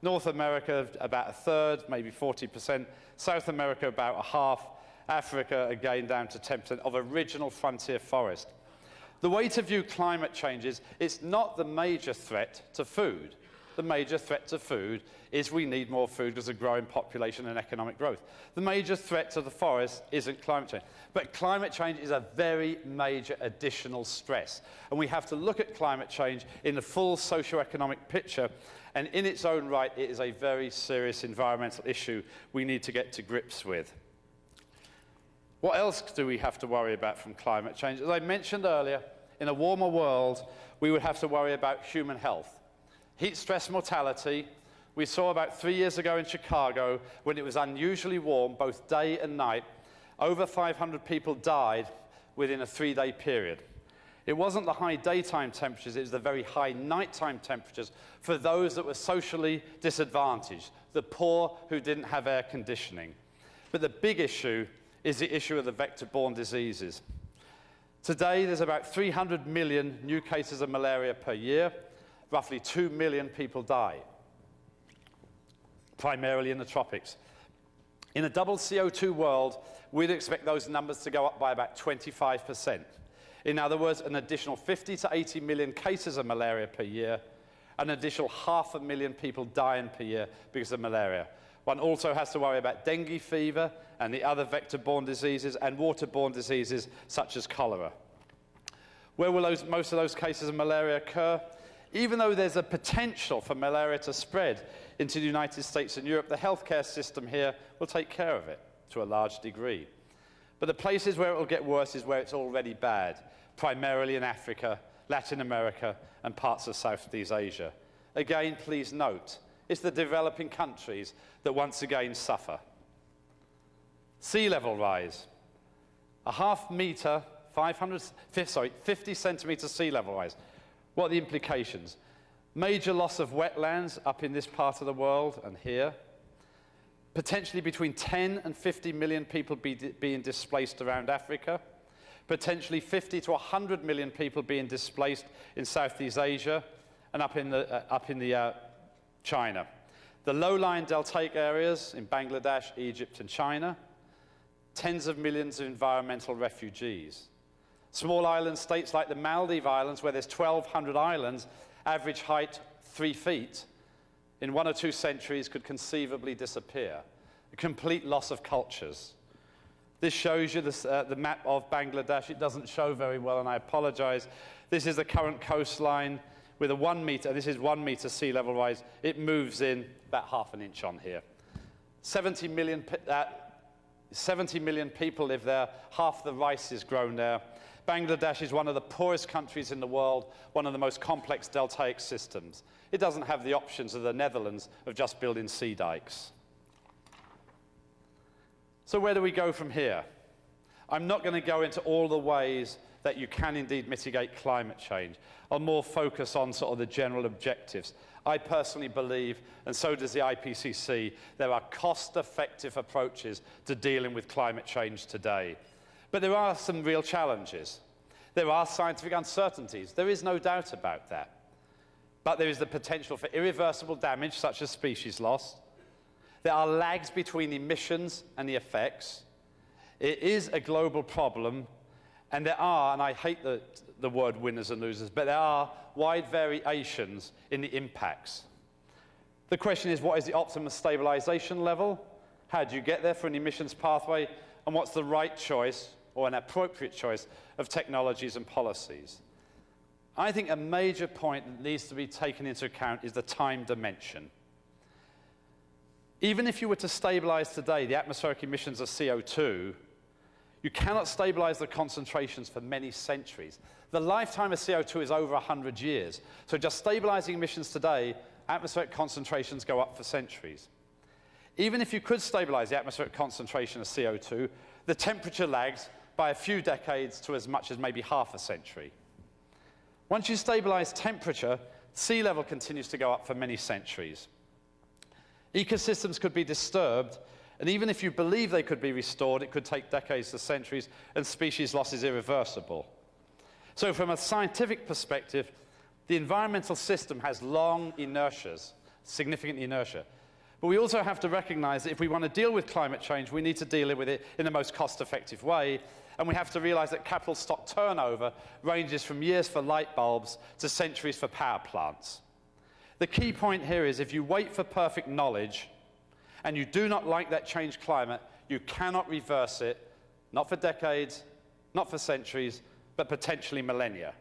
North America, about a third, maybe 40%. South America, about a half. Africa, again, down to 10% of original frontier forest. The way to view climate change is, it's not the major threat to food. The major threat to food is we need more food because of growing population and economic growth. The major threat to the forest isn't climate change. But climate change is a very major additional stress. And we have to look at climate change in the full socioeconomic picture. And in its own right, it is a very serious environmental issue we need to get to grips with. What else do we have to worry about from climate change? As I mentioned earlier, in a warmer world, we would have to worry about human health. Heat stress mortality, we saw about 3 years ago in Chicago, when it was unusually warm, both day and night, over 500 people died within a 3-day period. It wasn't the high daytime temperatures, it was the very high nighttime temperatures for those that were socially disadvantaged, the poor who didn't have air conditioning. But the big issue is the issue of the vector-borne diseases. Today, there's about 300 million new cases of malaria per year. Roughly 2 million people die, primarily in the tropics. In a double CO2 world, we'd expect those numbers to go up by about 25%. In other words, an additional 50 to 80 million cases of malaria per year, an additional 500,000 people dying per year because of malaria. One also has to worry about dengue fever and the other vector-borne diseases and waterborne diseases such as cholera. Where will most of those cases of malaria occur? Even though there's a potential for malaria to spread into the United States and Europe, the healthcare system here will take care of it to a large degree. But the places where it will get worse is where it's already bad, primarily in Africa, Latin America, and parts of Southeast Asia. Again, please note, it's the developing countries that once again suffer. Sea level rise. A half meter, 50 centimeter sea level rise. What are the implications? Major loss of wetlands up in this part of the world and here. Potentially between 10 and 50 million people being displaced around Africa. Potentially 50 to 100 million people being displaced in Southeast Asia and up in China. The low-lying deltaic areas in Bangladesh, Egypt, and China. Tens of millions of environmental refugees. Small island states like the Maldives Islands, where there's 1,200 islands, average height 3 feet, in 1 or 2 centuries could conceivably disappear. A complete loss of cultures. This shows you the map of Bangladesh. It doesn't show very well, and I apologize. This is the current coastline with a 1 meter, this is 1 meter sea level rise. It moves in about half an inch on here. 70 million people live there. Half the rice is grown there. Bangladesh is one of the poorest countries in the world, one of the most complex deltaic systems. It doesn't have the options of the Netherlands of just building sea dikes. So where do we go from here? I'm not going to go into all the ways that you can indeed mitigate climate change. I'll more focus on sort of the general objectives. I personally believe, and so does the IPCC, there are cost-effective approaches to dealing with climate change today. But there are some real challenges. There are scientific uncertainties. There is no doubt about that. But there is the potential for irreversible damage, such as species loss. There are lags between emissions and the effects. It is a global problem, and there are, and I hate the word winners and losers, but there are wide variations in the impacts. The question is, what is the optimum stabilization level? How do you get there for an emissions pathway? And what's the right choice, or an appropriate choice, of technologies and policies? I think a major point that needs to be taken into account is the time dimension. Even if you were to stabilize today the atmospheric emissions of CO2, you cannot stabilize the concentrations for many centuries. The lifetime of CO2 is over 100 years. So just stabilizing emissions today, atmospheric concentrations go up for centuries. Even if you could stabilize the atmospheric concentration of CO2, the temperature lags by a few decades to as much as maybe half a century. Once you stabilize temperature, sea level continues to go up for many centuries. Ecosystems could be disturbed, and even if you believe they could be restored, it could take decades to centuries, and species loss is irreversible. So from a scientific perspective, the environmental system has long inertias, significant inertia. But we also have to recognize that if we want to deal with climate change, we need to deal with it in the most cost-effective way. And we have to realize that capital stock turnover ranges from years for light bulbs to centuries for power plants. The key point here is if you wait for perfect knowledge and you do not like that changed climate, you cannot reverse it, not for decades, not for centuries, but potentially millennia.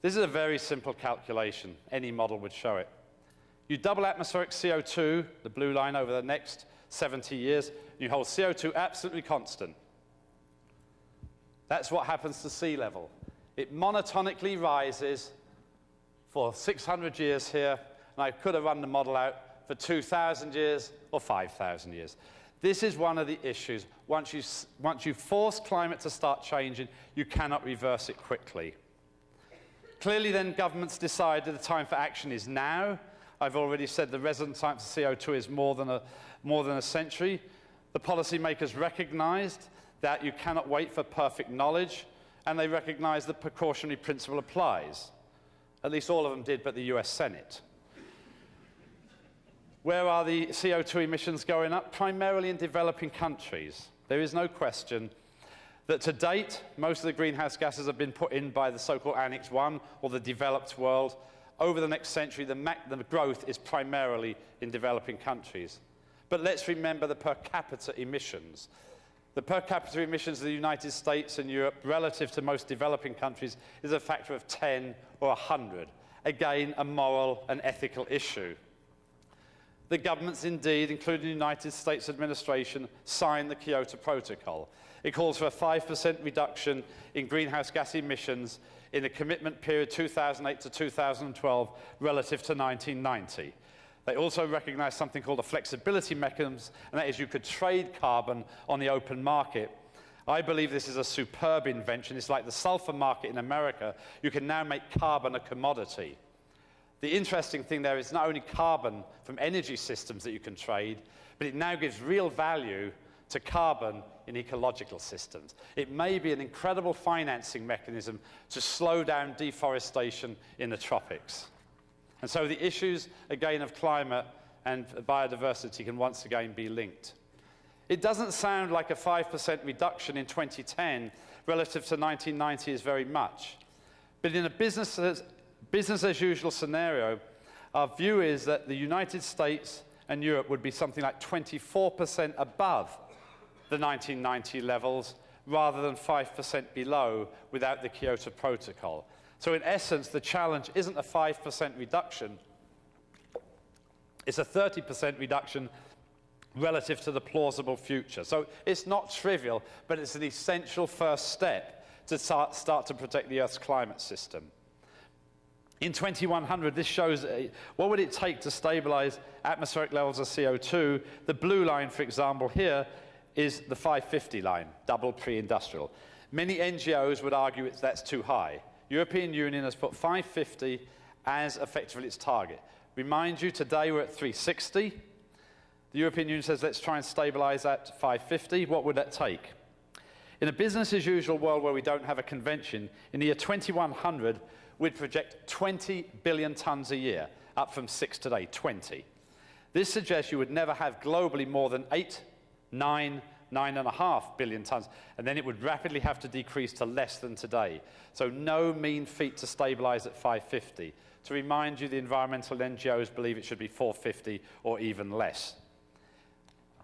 This is a very simple calculation. Any model would show it. You double atmospheric CO2, the blue line, over the next 70 years, and you hold CO2 absolutely constant. That's what happens to sea level. It monotonically rises for 600 years here, and I could have run the model out for 2,000 years or 5,000 years. This is one of the issues. Once you force climate to start changing, you cannot reverse it quickly. Clearly then, governments decided the time for action is now. I've already said the resident time for CO2 is more than a century. The policymakers recognized that you cannot wait for perfect knowledge, and they recognized the precautionary principle applies. At least all of them did, but the US Senate. Where are the CO2 emissions going up? Primarily in developing countries. There is no question that to date, most of the greenhouse gases have been put in by the so-called Annex I, or the developed world. Over the next century, the growth is primarily in developing countries. But let's remember the per capita emissions. The per capita emissions of the United States and Europe relative to most developing countries is a factor of 10 or 100. Again, a moral and ethical issue. The governments indeed, including the United States administration, signed the Kyoto Protocol. It calls for a 5% reduction in greenhouse gas emissions in a commitment period 2008 to 2012 relative to 1990. They also recognize something called a flexibility mechanism, and that is you could trade carbon on the open market. I believe this is a superb invention. It's like the sulfur market in America. You can now make carbon a commodity. The interesting thing there is not only carbon from energy systems that you can trade, but it now gives real value to carbon in ecological systems. It may be an incredible financing mechanism to slow down deforestation in the tropics. And so the issues, again, of climate and biodiversity can once again be linked. It doesn't sound like a 5% reduction in 2010 relative to 1990 is very much. But in a business as usual scenario, our view is that the United States and Europe would be something like 24% above the 1990 levels, rather than 5% below without the Kyoto Protocol. So in essence, the challenge isn't a 5% reduction, it's a 30% reduction relative to the plausible future. So it's not trivial, but it's an essential first step to start to protect the Earth's climate system. In 2100, this shows what would it take to stabilize atmospheric levels of CO2. The blue line, for example, here is the 550 line, double pre-industrial. Many NGOs would argue that's too high. European Union has put 550 as effectively its target. Remind you, today we're at 360. The European Union says let's try and stabilize at 550. What would that take? In a business as usual world where we don't have a convention, in the year 2100, we'd project 20 billion tons a year, up from 6 today, 20. This suggests you would never have globally more than 8, 9, 9.5 billion tons, and then it would rapidly have to decrease to less than today. So no mean feat to stabilize at 550. To remind you, the environmental NGOs believe it should be 450 or even less.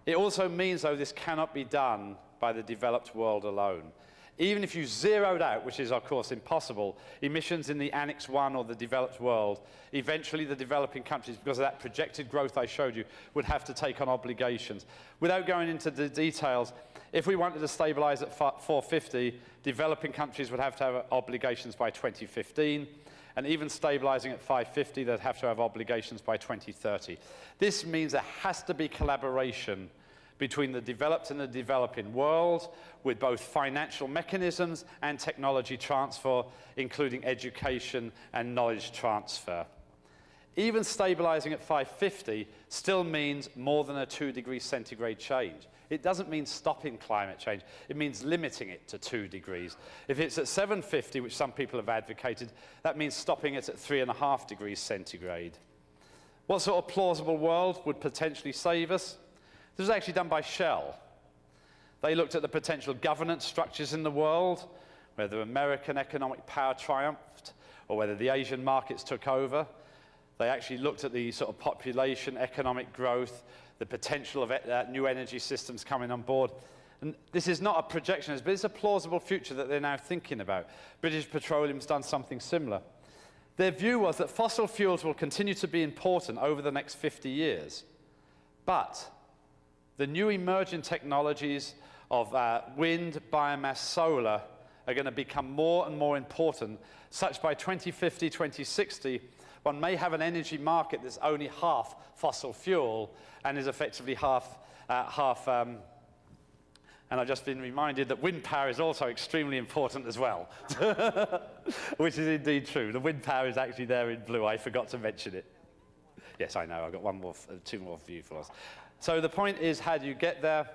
It also means, though, this cannot be done by the developed world alone. Even if you zeroed out, which is, of course, impossible, emissions in the Annex I or the developed world, eventually the developing countries, because of that projected growth I showed you, would have to take on obligations. Without going into the details, if we wanted to stabilize at 450, developing countries would have to have obligations by 2015, and even stabilizing at 550, they'd have to have obligations by 2030. This means there has to be collaboration between the developed and the developing world, with both financial mechanisms and technology transfer, including education and knowledge transfer. Even stabilizing at 550 still means more than a 2-degree centigrade change. It doesn't mean stopping climate change. It means limiting it to 2 degrees. If it's at 750, which some people have advocated, that means stopping it at 3.5 degrees centigrade. What sort of plausible world would potentially save us? This was actually done by Shell. They looked at the potential governance structures in the world, whether American economic power triumphed or whether the Asian markets took over. They actually looked at the sort of population, economic growth, the potential of new energy systems coming on board. And this is not a projection, but it's a plausible future that they're now thinking about. British Petroleum's done something similar. Their view was that fossil fuels will continue to be important over the next 50 years. But the new emerging technologies of wind, biomass, solar are going to become more and more important, such by 2050, 2060, One may have an energy market that's only half fossil fuel and is effectively and I've just been reminded that wind power is also extremely important as well, which is indeed true. The wind power is actually there in blue. I forgot to mention it. Yes, I know. I've got two more for you, fellows. So the point is, how do you get there?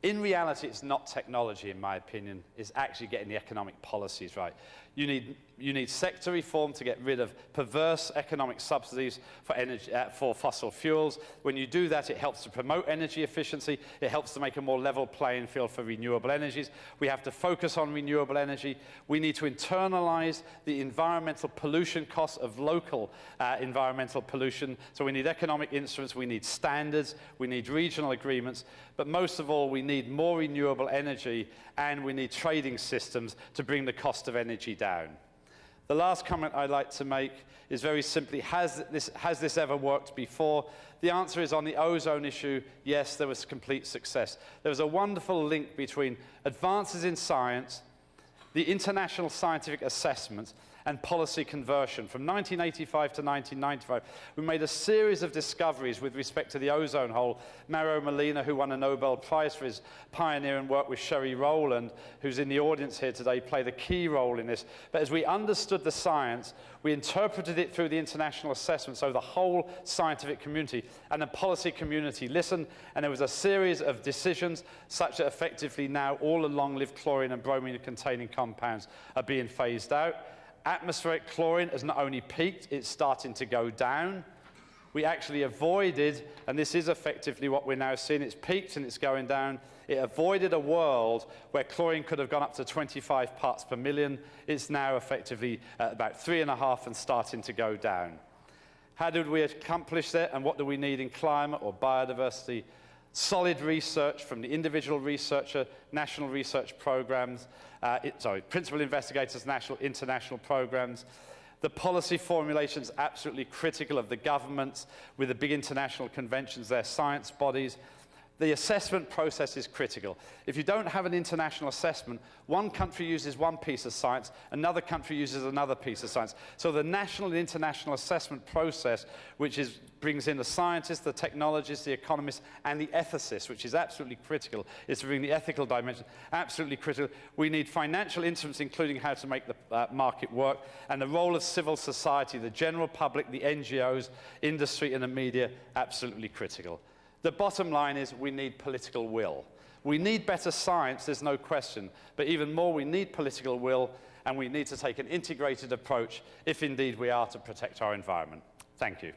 In reality, it's not technology, in my opinion. It's actually getting the economic policies right. You need sector reform to get rid of perverse economic subsidies for energy, for fossil fuels. When you do that, it helps to promote energy efficiency. It helps to make a more level playing field for renewable energies. We have to focus on renewable energy. We need to internalize the environmental pollution costs of local environmental pollution. So we need economic instruments, we need standards, we need regional agreements, but most of all, we need more renewable energy, and we need trading systems to bring the cost of energy down. The last comment I'd like to make is very simply, has this ever worked before? The answer is, on the ozone issue, yes, there was complete success. There was a wonderful link between advances in science, the international scientific assessments, and policy conversion. From 1985 to 1995, we made a series of discoveries with respect to the ozone hole. Mario Molina, who won a Nobel Prize for his pioneering work with Sherry Rowland, who's in the audience here today, played a key role in this. But as we understood the science, we interpreted it through the international assessment, so the whole scientific community and the policy community listened, and there was a series of decisions such that effectively now all the long-lived chlorine and bromine containing compounds are being phased out. Atmospheric chlorine has not only peaked, it's starting to go down. We actually avoided, and this is effectively what we're now seeing, it's peaked and it's going down. It avoided a world where chlorine could have gone up to 25 parts per million. It's now effectively about 3.5 and starting to go down. How did we accomplish that, and what do we need in climate or biodiversity? Solid research from the individual researcher, national research programs, principal investigators, national, international programs. The policy formulation is absolutely critical of the governments with the big international conventions, their science bodies. The assessment process is critical. If you don't have an international assessment, one country uses one piece of science, another country uses another piece of science. So the national and international assessment process, which brings in the scientists, the technologists, the economists, and the ethicists, which is absolutely critical, is to bring the ethical dimension, absolutely critical. We need financial instruments, including how to make the market work, and the role of civil society, the general public, the NGOs, industry, and the media, absolutely critical. The bottom line is we need political will. We need better science, there's no question, but even more we need political will, and we need to take an integrated approach if indeed we are to protect our environment. Thank you.